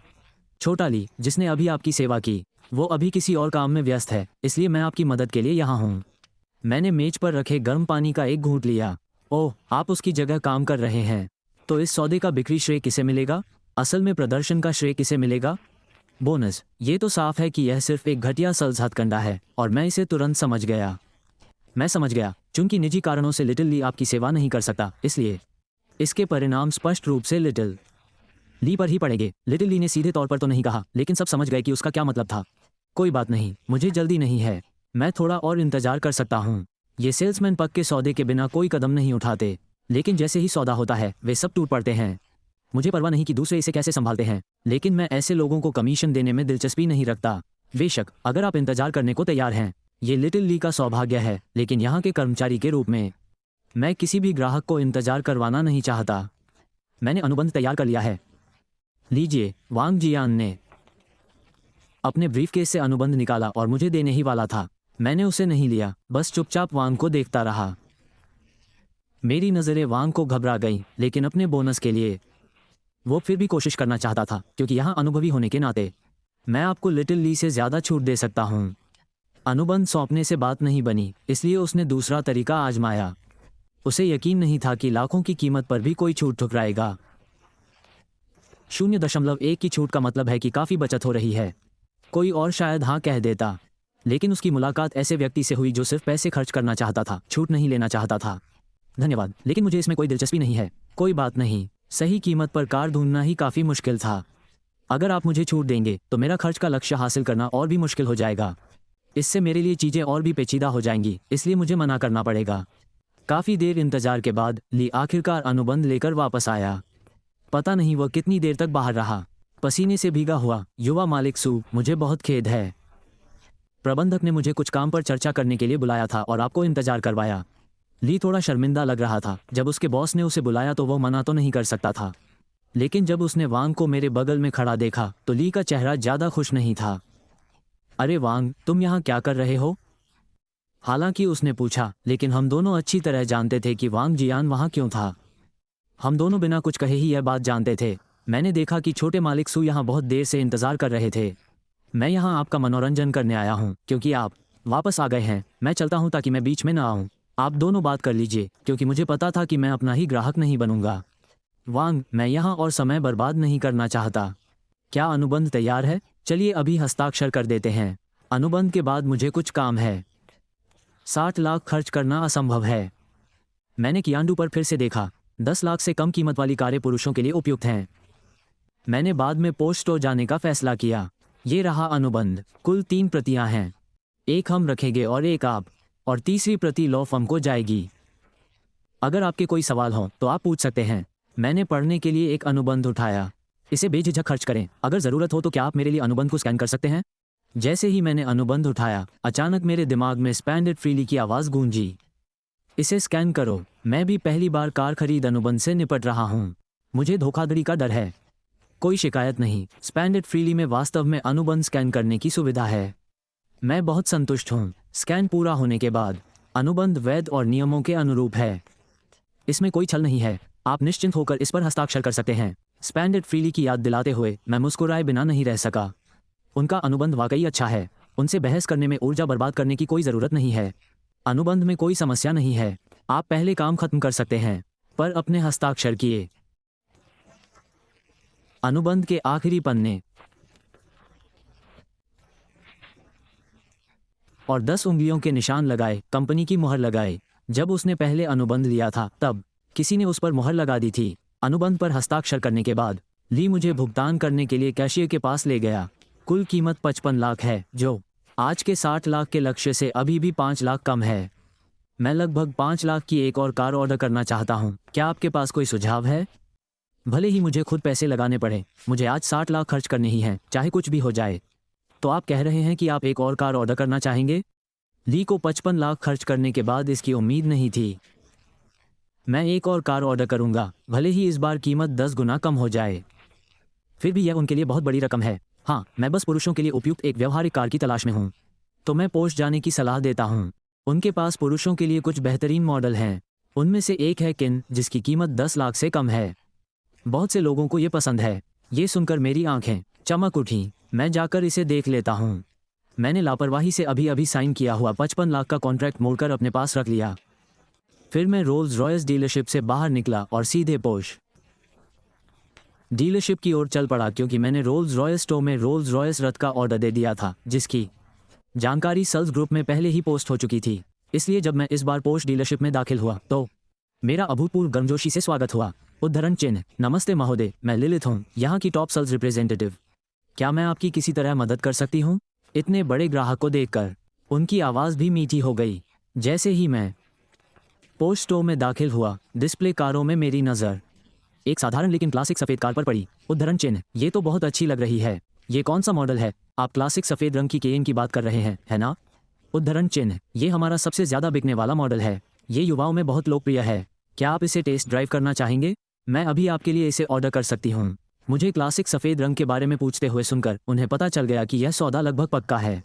छोटा ली, जिसने अभी आपकी सेवा की, वो अभी किसी और काम में व्यस्त है, इसलिए मैं आपकी मदद के लिए यहाँ हूँ। मैंने मेज पर रखे गर्म पानी का एक घूंट लिया। ओह, आप उसकी जगह काम कर रहे हैं। तो इस सौदे का बिक्री श्रेय किसे मिलेगा? असल में प्रदर्शन का श्रेय किसे मिलेगा? बोनस। ये तो साफ है कि यह सिर्फ एक घटिया सेल्स हथकंडा है, और मैं इसे तुरंत समझ गया। मैं समझ गया, चूंकि निजी कारणों से लिटिल ली आपकी सेवा नहीं कर सकता, इसलिए इसके परिणाम स्पष्ट रूप से लिटिल ली पर ही पड़ेंगे। लिटिल ली ने सीधे तौर पर तो नहीं कहा, लेकिन सब समझ गए कि उसका क्या मतलब था। कोई बात नहीं, मुझे जल्दी नहीं है, मैं थोड़ा और इंतजार कर सकता हूँ। ये सेल्समैन पक्के सौदे के बिना कोई कदम नहीं उठाते, लेकिन जैसे ही सौदा होता है वे सब टूट पड़ते हैं। मुझे परवाह नहीं कि दूसरे इसे कैसे संभालते हैं, लेकिन मैं ऐसे लोगों को कमीशन देने में दिलचस्पी नहीं रखता। बेशक, अगर आप इंतजार करने को तैयार हैं, ये लिटिल ली का सौभाग्य है, लेकिन यहाँ के कर्मचारी के रूप में मैं किसी भी ग्राहक को इंतजार करवाना नहीं चाहता। मैंने अनुबंध तैयार कर लिया है। लीजिए। वांग जियान ने अपने ब्रीफकेस से अनुबंध निकाला और मुझे देने ही वाला था। मैंने उसे नहीं लिया, बस चुपचाप वांग को देखता रहा। मेरी नज़रें वांग को घबरा गईं, लेकिन अपने बोनस के लिए वो फिर भी कोशिश करना चाहता था, क्योंकि यहाँ अनुभवी होने के नाते मैं आपको लिटिल ली से ज़्यादा छूट दे सकता हूँ। अनुबंध सौंपने से बात नहीं बनी, इसलिए उसने दूसरा तरीका आजमाया। उसे यकीन नहीं था कि लाखों की कीमत पर भी कोई छूट ठुकराएगा। 0.1 की छूट का मतलब है कि काफ़ी बचत हो रही है। कोई और शायद हाँ कह देता, लेकिन उसकी मुलाकात ऐसे व्यक्ति से हुई जो सिर्फ पैसे खर्च करना चाहता था, छूट नहीं लेना चाहता था। धन्यवाद, लेकिन मुझे इसमें कोई दिलचस्पी नहीं है। कोई बात नहीं, सही कीमत पर कार ढूंढना ही काफ़ी मुश्किल था। अगर आप मुझे छूट देंगे तो मेरा खर्च का लक्ष्य हासिल करना और भी मुश्किल हो जाएगा। इससे मेरे लिए चीज़ें और भी पेचीदा हो जाएंगी, इसलिए मुझे मना करना पड़ेगा। काफ़ी देर इंतजार के बाद ली आखिरकार अनुबंध लेकर वापस आया। पता नहीं वह कितनी देर तक बाहर रहा, पसीने से भीगा हुआ। युवा मालिक सू, मुझे बहुत खेद है। प्रबंधक ने मुझे कुछ काम पर चर्चा करने के लिए बुलाया था और आपको इंतजार करवाया। ली थोड़ा शर्मिंदा लग रहा था। जब उसके बॉस ने उसे बुलाया तो वह मना तो नहीं कर सकता था, लेकिन जब उसने वांग को मेरे बगल में खड़ा देखा तो ली का चेहरा ज़्यादा खुश नहीं था। अरे वांग, तुम यहाँ क्या कर रहे हो? हालांकि उसने पूछा, लेकिन हम दोनों अच्छी तरह जानते थे कि वांग जियान वहाँ क्यों था। हम दोनों बिना कुछ कहे ही यह बात जानते थे। मैंने देखा कि छोटे मालिक सू यहाँ बहुत देर से इंतज़ार कर रहे थे। मैं यहाँ आपका मनोरंजन करने आया हूँ, क्योंकि आप वापस आ गए हैं। मैं चलता हूँ ताकि मैं बीच में ना आऊँ। आप दोनों बात कर लीजिए, क्योंकि मुझे पता था कि मैं अपना ही ग्राहक नहीं बनूंगा। वांग, मैं यहाँ और समय बर्बाद नहीं करना चाहता। क्या अनुबंध तैयार है? चलिए अभी हस्ताक्षर कर देते हैं। अनुबंध के बाद मुझे कुछ काम है। 60 लाख खर्च करना असंभव है। मैंने कियांडू पर फिर से देखा। 10 लाख से कम कीमत वाली कारें पुरुषों के लिए उपयुक्त हैं। मैंने बाद में पोस्ट स्टोर जाने का फैसला किया। ये रहा अनुबंध। कुल 3 प्रतियां हैं। एक हम रखेंगे और एक आप, और तीसरी प्रति लॉ फर्म को जाएगी। अगर आपके कोई सवाल हो तो आप पूछ सकते हैं। मैंने पढ़ने के लिए एक अनुबंध उठाया। इसे बेझिझक खर्च करें। अगर ज़रूरत हो तो क्या आप मेरे लिए अनुबंध को स्कैन कर सकते हैं? जैसे ही मैंने अनुबंध उठाया, अचानक मेरे दिमाग में स्पेंड इट फ्रीली की आवाज़ गूंजी। इसे स्कैन करो। मैं भी पहली बार कार खरीद अनुबंध से निपट रहा हूँ। मुझे धोखाधड़ी का डर है। कोई शिकायत नहीं। स्पेंड इट फ्रीली में वास्तव में अनुबंध स्कैन करने की सुविधा है। मैं बहुत संतुष्ट हूँ। स्कैन पूरा होने के बाद अनुबंध वैध और नियमों के अनुरूप है। इसमें कोई छल नहीं है। आप निश्चिंत होकर इस पर हस्ताक्षर कर सकते हैं। स्पेंड इट फ्रीली की याद दिलाते हुए मैं मुस्कुराए बिना नहीं रह सका। उनका अनुबंध वाकई अच्छा है। उनसे बहस करने में ऊर्जा बर्बाद करने की कोई ज़रूरत नहीं है। अनुबंध में कोई समस्या नहीं है। आप पहले काम खत्म कर सकते हैं, पर अपने हस्ताक्षर किए। अनुबंध के आखिरी पन्ने और 10 उंगलियों के निशान लगाए, कंपनी की मुहर लगाए। जब उसने पहले अनुबंध लिया था तब किसी ने उस पर मुहर लगा दी थी। अनुबंध पर हस्ताक्षर करने के बाद ली मुझे भुगतान करने के लिए कैशियर के पास ले गया। कुल कीमत 55 लाख है, जो आज के 60 लाख के लक्ष्य से अभी भी 5 लाख कम है। मैं लगभग 5 लाख की एक और कार ऑर्डर करना चाहता हूँ। क्या आपके पास कोई सुझाव है? भले ही मुझे खुद पैसे लगाने पड़े, मुझे आज 60 लाख खर्च करने ही हैं, चाहे कुछ भी हो जाए। तो आप कह रहे हैं कि आप एक और कार ऑर्डर करना चाहेंगे? ली को 55 लाख खर्च करने के बाद इसकी उम्मीद नहीं थी। मैं एक और कार ऑर्डर करूंगा, भले ही इस बार कीमत 10 गुना कम हो जाए। फिर भी यह उनके लिए बहुत बड़ी रकम है। हाँ, मैं बस पुरुषों के लिए उपयुक्त एक व्यवहारिक कार की तलाश में हूँ। तो मैं पोर्श जाने की सलाह देता हूँ। उनके पास पुरुषों के लिए कुछ बेहतरीन मॉडल हैं। उनमें से एक है किन, जिसकी कीमत 10 लाख से कम है। बहुत से लोगों को ये पसंद है। ये सुनकर मेरी आंखें चमक उठी। मैं जाकर इसे देख लेता हूँ। मैंने लापरवाही से अभी अभी साइन किया हुआ 55 लाख का कॉन्ट्रैक्ट मोड़कर अपने पास रख लिया। फिर मैं रोल्स रॉयस डीलरशिप से बाहर निकला और सीधे पोर्श डीलरशिप की ओर चल पड़ा, क्योंकि मैंने रोल्स रॉयस स्टोर में रोल्स रॉयस रथ का ऑर्डर दे दिया था, जिसकी जानकारी सेल्स ग्रुप में पहले ही पोस्ट हो चुकी थी। इसलिए जब मैं इस बार पोर्श डीलरशिप में दाखिल हुआ तो मेरा अभूतपूर्व गर्मजोशी से स्वागत हुआ। उद्धरण चिन्ह, नमस्ते महोदय, मैं लिलिथ हूँ, यहाँ की टॉप सेल्स रिप्रेजेंटेटिव। क्या मैं आपकी किसी तरह मदद कर सकती हूँ? इतने बड़े ग्राहक को देखकर उनकी आवाज़ भी मीठी हो गई। जैसे ही मैं पोर्श स्टोर में दाखिल हुआ, डिस्प्ले कारों में मेरी नज़र एक साधारण लेकिन क्लासिक सफ़ेद कार पर पड़ी। उद्धरण चिन्ह, ये तो बहुत अच्छी लग रही है। ये कौन सा मॉडल है? आप क्लासिक सफ़ेद रंग की केयन की बात कर रहे हैं, है ना? उद्धरण चिन्ह, ये हमारा सबसे ज़्यादा बिकने वाला मॉडल है। ये युवाओं में बहुत लोकप्रिय है। क्या आप इसे टेस्ट ड्राइव करना चाहेंगे? मैं अभी आपके लिए इसे ऑर्डर कर सकती हूँ। मुझे क्लासिक सफ़ेद रंग के बारे में पूछते हुए सुनकर उन्हें पता चल गया कि यह सौदा लगभग पक्का है।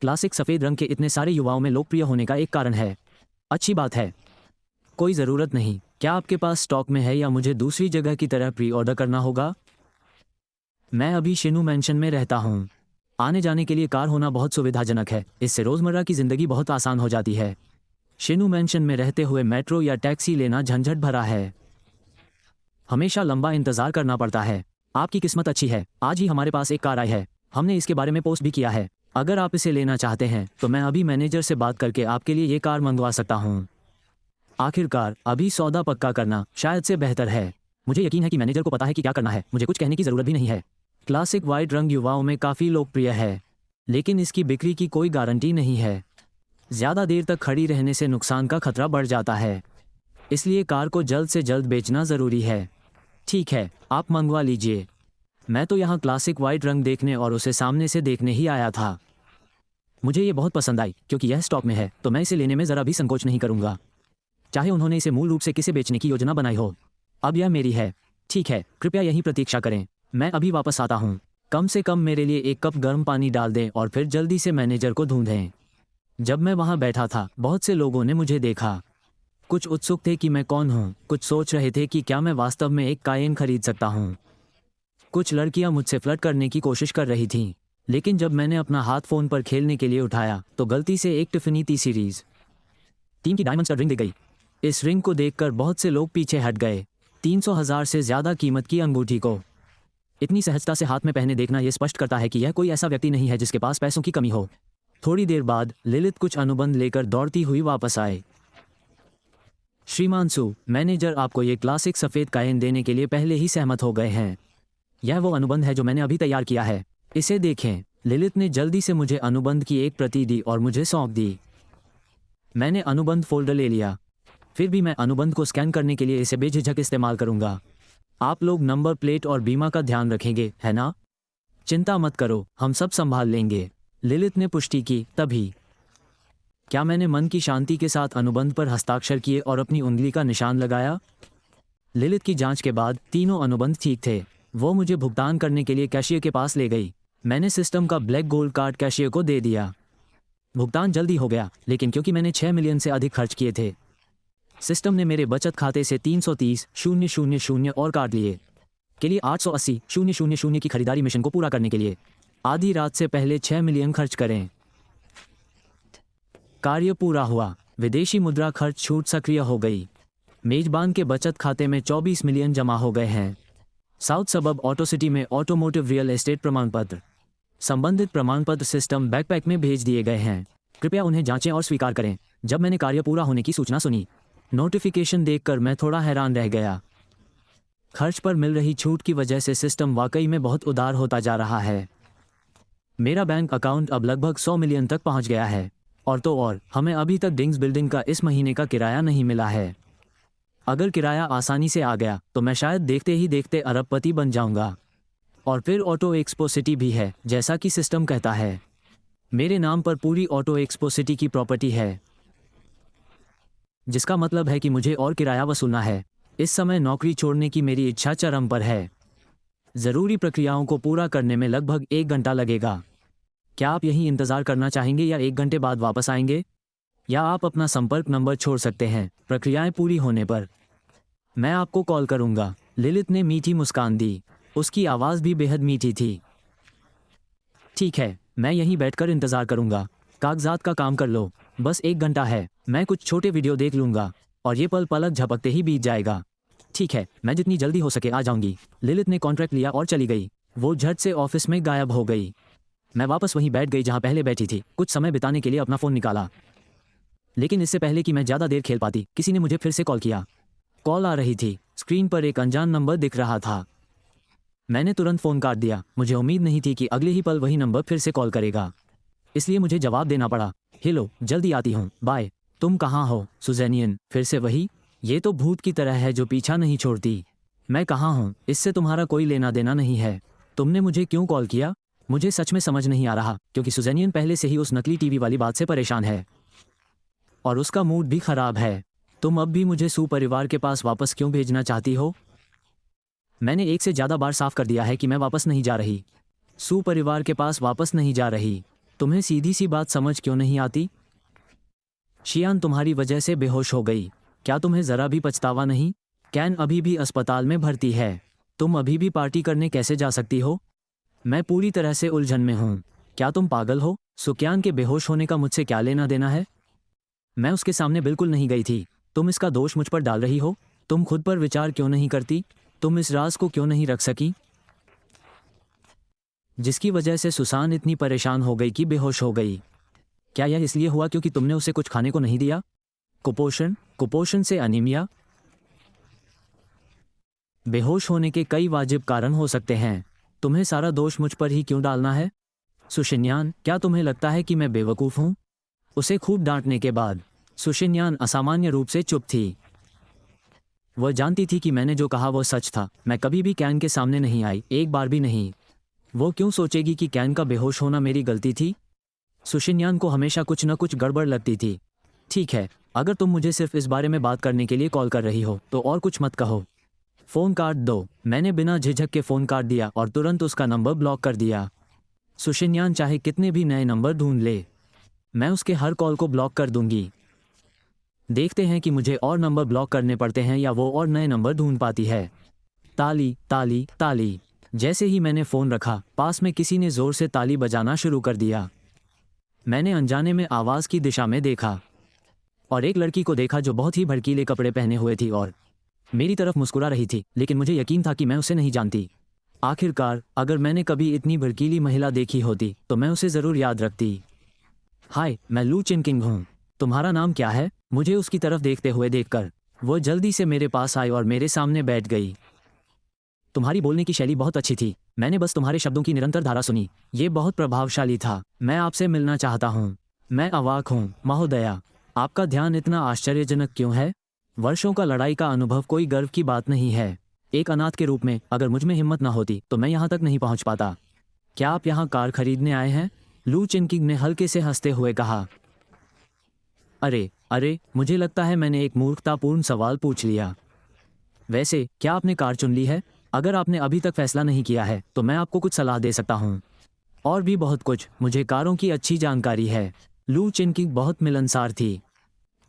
क्लासिक सफ़ेद रंग के इतने सारे युवाओं में लोकप्रिय होने का एक कारण है। अच्छी बात है। कोई ज़रूरत नहीं। क्या आपके पास स्टॉक में है या मुझे दूसरी जगह की तरह प्री ऑर्डर करना होगा? मैं अभी शिनू मैंशन में रहता हूँ। आने जाने के लिए कार होना बहुत सुविधाजनक है। इससे रोज़मर्रा की ज़िंदगी बहुत आसान हो जाती है। शिनू मैंशन में रहते हुए मेट्रो या टैक्सी लेना झंझट भरा है। हमेशा लंबा इंतज़ार करना पड़ता है। आपकी किस्मत अच्छी है, आज ही हमारे पास एक कार आई है। हमने इसके बारे में पोस्ट भी किया है। अगर आप इसे लेना चाहते हैं तो मैं अभी मैनेजर से बात करके आपके लिए ये कार मंगवा सकता हूँ। आखिरकार अभी सौदा पक्का करना शायद से बेहतर है। मुझे यकीन है कि मैनेजर को पता है कि क्या करना है। मुझे कुछ कहने की ज़रूरत भी नहीं है। क्लासिक वाइट रंग युवाओं में काफ़ी लोकप्रिय है, लेकिन इसकी बिक्री की कोई गारंटी नहीं है। ज़्यादा देर तक खड़ी रहने से नुकसान का खतरा बढ़ जाता है, इसलिए कार को जल्द से जल्द बेचना ज़रूरी है। ठीक है, आप मंगवा लीजिए। मैं तो यहाँ क्लासिक वाइट रंग देखने और उसे सामने से देखने ही आया था। मुझे ये बहुत पसंद आई क्योंकि यह स्टॉक में है, तो मैं इसे लेने में ज़रा भी संकोच नहीं करूँगा, चाहे उन्होंने इसे मूल रूप से किसे बेचने की योजना बनाई हो। अब यह मेरी है। ठीक है, कृपया यहीं प्रतीक्षा करें, मैं अभी वापस आता हूँ। कम से कम मेरे लिए एक कप गर्म पानी डाल दें और फिर जल्दी से मैनेजर को ढूंढें। जब मैं वहाँ बैठा था, बहुत से लोगों ने मुझे देखा। कुछ उत्सुक थे कि मैं कौन हूँ, कुछ सोच रहे थे कि क्या मैं वास्तव में एक कायेन खरीद सकता हूँ। कुछ लड़कियाँ मुझसे फ्लर्ट करने की कोशिश कर रही थीं, लेकिन जब मैंने अपना हाथ फ़ोन पर खेलने के लिए उठाया तो गलती से एक टिफ़नी टी सीरीज़ 3 की डायमंड स्टड रिंग दिख गई। इस रिंग को देखकर बहुत से लोग पीछे हट गए। 300,000 से ज़्यादा कीमत की अंगूठी को इतनी सहजता से हाथ में पहने देखना यह स्पष्ट करता है कि यह कोई ऐसा व्यक्ति नहीं है जिसके पास पैसों की कमी हो। थोड़ी देर बाद लिलित कुछ अनुबंध लेकर दौड़ती हुई वापस आए। श्रीमान सू, मैनेजर आपको ये क्लासिक सफ़ेद कायन देने के लिए पहले ही सहमत हो गए हैं। यह वो अनुबंध है जो मैंने अभी तैयार किया है, इसे देखें। लिलित ने जल्दी से मुझे अनुबंध की एक प्रति दी और मुझे सौंप दी। मैंने अनुबंध फोल्डर ले लिया। फिर भी मैं अनुबंध को स्कैन करने के लिए इसे बेझिझक इस्तेमाल करूंगा। आप लोग नंबर प्लेट और बीमा का ध्यान रखेंगे, है ना? चिंता मत करो, हम सब संभाल लेंगे, लिलित ने पुष्टि की। तभी क्या मैंने मन की शांति के साथ अनुबंध पर हस्ताक्षर किए और अपनी उंगली का निशान लगाया। लिलित की जांच के बाद तीनों अनुबंध ठीक थे। वो मुझे भुगतान करने के लिए कैशियर के पास ले गई। मैंने सिस्टम का ब्लैक गोल्ड कार्ड कैशियर को दे दिया। भुगतान जल्दी हो गया, लेकिन क्योंकि मैंने 6 मिलियन से अधिक खर्च किए थे, सिस्टम ने मेरे बचत खाते से 330,000 और काट लिए के लिए 880,000 की खरीदारी मिशन को पूरा करने के लिए आधी रात से पहले 6 मिलियन खर्च करें। कार्य पूरा हुआ। विदेशी मुद्रा खर्च छूट सक्रिय हो गई। मेजबान के बचत खाते में 24 मिलियन जमा हो गए हैं। साउथ सबब ऑटो सिटी में ऑटोमोटिव रियल एस्टेट प्रमाण पत्र, संबंधित प्रमाण पत्र सिस्टम बैकपैक में भेज दिए गए हैं। कृपया उन्हें जांचें और स्वीकार करें। जब मैंने कार्य पूरा होने की सूचना सुनी, नोटिफिकेशन देखकर मैं थोड़ा हैरान रह गया। खर्च पर मिल रही छूट की वजह से सिस्टम वाकई में बहुत उदार होता जा रहा है। मेरा बैंक अकाउंट अब लगभग 100 मिलियन तक पहुंच गया है। और तो और, हमें अभी तक डिंग्स बिल्डिंग का इस महीने का किराया नहीं मिला है। अगर किराया आसानी से आ गया तो मैं शायद देखते ही देखते अरबपति बन जाऊंगा। और फिर ऑटो एक्सपो सिटी भी है, जैसा कि सिस्टम कहता है। मेरे नाम पर पूरी ऑटो एक्सपो सिटी की प्रॉपर्टी है, जिसका मतलब है कि मुझे और किराया वसूलना है। इस समय नौकरी छोड़ने की मेरी इच्छा चरम पर है। ज़रूरी प्रक्रियाओं को पूरा करने में लगभग 1 घंटा लगेगा। क्या आप यहीं इंतज़ार करना चाहेंगे या 1 घंटे बाद वापस आएंगे? या आप अपना संपर्क नंबर छोड़ सकते हैं। प्रक्रियाएं पूरी होने पर मैं आपको कॉल करूंगा। लिलित ने मीठी मुस्कान दी। उसकी आवाज़ भी बेहद मीठी थी। ठीक है, मैं यहीं बैठकर इंतज़ार करूंगा। कागजात का काम कर लो, बस 1 घंटा है। मैं कुछ छोटे वीडियो देख लूंगा और ये पल पलक झपकते ही बीत जाएगा। ठीक है, मैं जितनी जल्दी हो सके आ जाऊंगी। लिलित ने कॉन्ट्रैक्ट लिया और चली गई। वो झट से ऑफिस में गायब हो गई। मैं वापस वहीं बैठ गई जहां पहले बैठी थी। कुछ समय बिताने के लिए अपना फ़ोन निकाला, लेकिन इससे पहले कि मैं ज़्यादा देर खेल पाती, किसी ने मुझे फिर से कॉल किया। कॉल आ रही थी। स्क्रीन पर एक अनजान नंबर दिख रहा था। मैंने तुरंत फ़ोन काट दिया। मुझे उम्मीद नहीं थी कि अगले ही पल वही नंबर फिर से कॉल करेगा, इसलिए मुझे जवाब देना पड़ा। हेलो, जल्दी आती हूँ, बाय। तुम कहाँ हो? सुजैनियन, फिर से वही? ये तो भूत की तरह है जो पीछा नहीं छोड़ती। मैं कहाँ हूँ, इससे तुम्हारा कोई लेना देना नहीं है। तुमने मुझे क्यों कॉल किया? मुझे सच में समझ नहीं आ रहा, क्योंकि सुजेनियन पहले से ही उस नकली टीवी वाली बात से परेशान है और उसका मूड भी खराब है। तुम अब भी मुझे सू परिवार के पास वापस क्यों भेजना चाहती हो? मैंने एक से ज़्यादा बार साफ कर दिया है कि मैं वापस नहीं जा रही। सू परिवार के पास वापस नहीं जा रही। तुम्हें सीधी सी बात समझ क्यों नहीं आती? शियान तुम्हारी वजह से बेहोश हो गई। क्या तुम्हें ज़रा भी पछतावा नहीं? कैन अभी भी अस्पताल में भर्ती है। तुम अभी भी पार्टी करने कैसे जा सकती हो? मैं पूरी तरह से उलझन में हूँ। क्या तुम पागल हो? सुक्यान के बेहोश होने का मुझसे क्या लेना देना है? मैं उसके सामने बिल्कुल नहीं गई थी। तुम इसका दोष मुझ पर डाल रही हो। तुम खुद पर विचार क्यों नहीं करती? तुम इस राज को क्यों नहीं रख सकी, जिसकी वजह से सुसान इतनी परेशान हो गई कि बेहोश हो गई? क्या यह इसलिए हुआ क्योंकि तुमने उसे कुछ खाने को नहीं दिया? कुपोषण से अनीमिया? बेहोश होने के कई वाजिब कारण हो सकते हैं। तुम्हें सारा दोष मुझ पर ही क्यों डालना है? सुशिन्यान, क्या तुम्हें लगता है कि मैं बेवकूफ़ हूँ? उसे खूब डांटने के बाद सुशिन्यान असामान्य रूप से चुप थी। वह जानती थी कि मैंने जो कहा वो सच था। मैं कभी भी कैन के सामने नहीं आई, एक बार भी नहीं। वो क्यों सोचेगी कि कैन का बेहोश होना मेरी गलती थी? सुशिन्यान को हमेशा कुछ न कुछ गड़बड़ लगती थी। ठीक है, अगर तुम मुझे सिर्फ इस बारे में बात करने के लिए कॉल कर रही हो तो और कुछ मत कहो। फ़ोन काट दो। मैंने बिना झिझक के फ़ोन काट दिया और तुरंत उसका नंबर ब्लॉक कर दिया। सुशिन्यान चाहे कितने भी नए नंबर ढूंढ ले, मैं उसके हर कॉल को ब्लॉक कर दूंगी। देखते हैं कि मुझे और नंबर ब्लॉक करने पड़ते हैं या वो और नए नंबर ढूंढ पाती है। ताली ताली ताली। जैसे ही मैंने फ़ोन रखा, पास में किसी ने ज़ोर से ताली बजाना शुरू कर दिया। मैंने अनजाने में आवाज़ की दिशा में देखा और एक लड़की को देखा जो बहुत ही भड़कीले कपड़े पहने हुए थी और मेरी तरफ मुस्कुरा रही थी, लेकिन मुझे यकीन था कि मैं उसे नहीं जानती। आखिरकार, अगर मैंने कभी इतनी भड़कीली महिला देखी होती तो मैं उसे ज़रूर याद रखती। हाय, मैं लू चिनकिंग हूँ। तुम्हारा नाम क्या है? मुझे उसकी तरफ देखते हुए देखकर वो जल्दी से मेरे पास आई और मेरे सामने बैठ गई। तुम्हारी बोलने की शैली बहुत अच्छी थी। मैंने बस तुम्हारे शब्दों की निरंतर धारा सुनी। ये बहुत प्रभावशाली था। मैं आपसे मिलना चाहता हूँ। मैं अवाक हूँ महोदया। आपका ध्यान इतना आश्चर्यजनक क्यों है? वर्षों का लड़ाई का अनुभव कोई गर्व की बात नहीं है। एक अनाथ के रूप में अगर मुझ में हिम्मत न होती तो मैं यहाँ तक नहीं पहुँच पाता। क्या आप यहाँ कार खरीदने आए हैं? लू चिनकिंग ने हल्के से हंसते हुए कहा। अरे अरे, मुझे लगता है मैंने एक मूर्खतापूर्ण सवाल पूछ लिया। वैसे क्या आपने कार चुन ली है? अगर आपने अभी तक फैसला नहीं किया है तो मैं आपको कुछ सलाह दे सकता हूँ। और भी बहुत कुछ। मुझे कारों की अच्छी जानकारी है। लू चिनकिंग बहुत मिलनसार थी।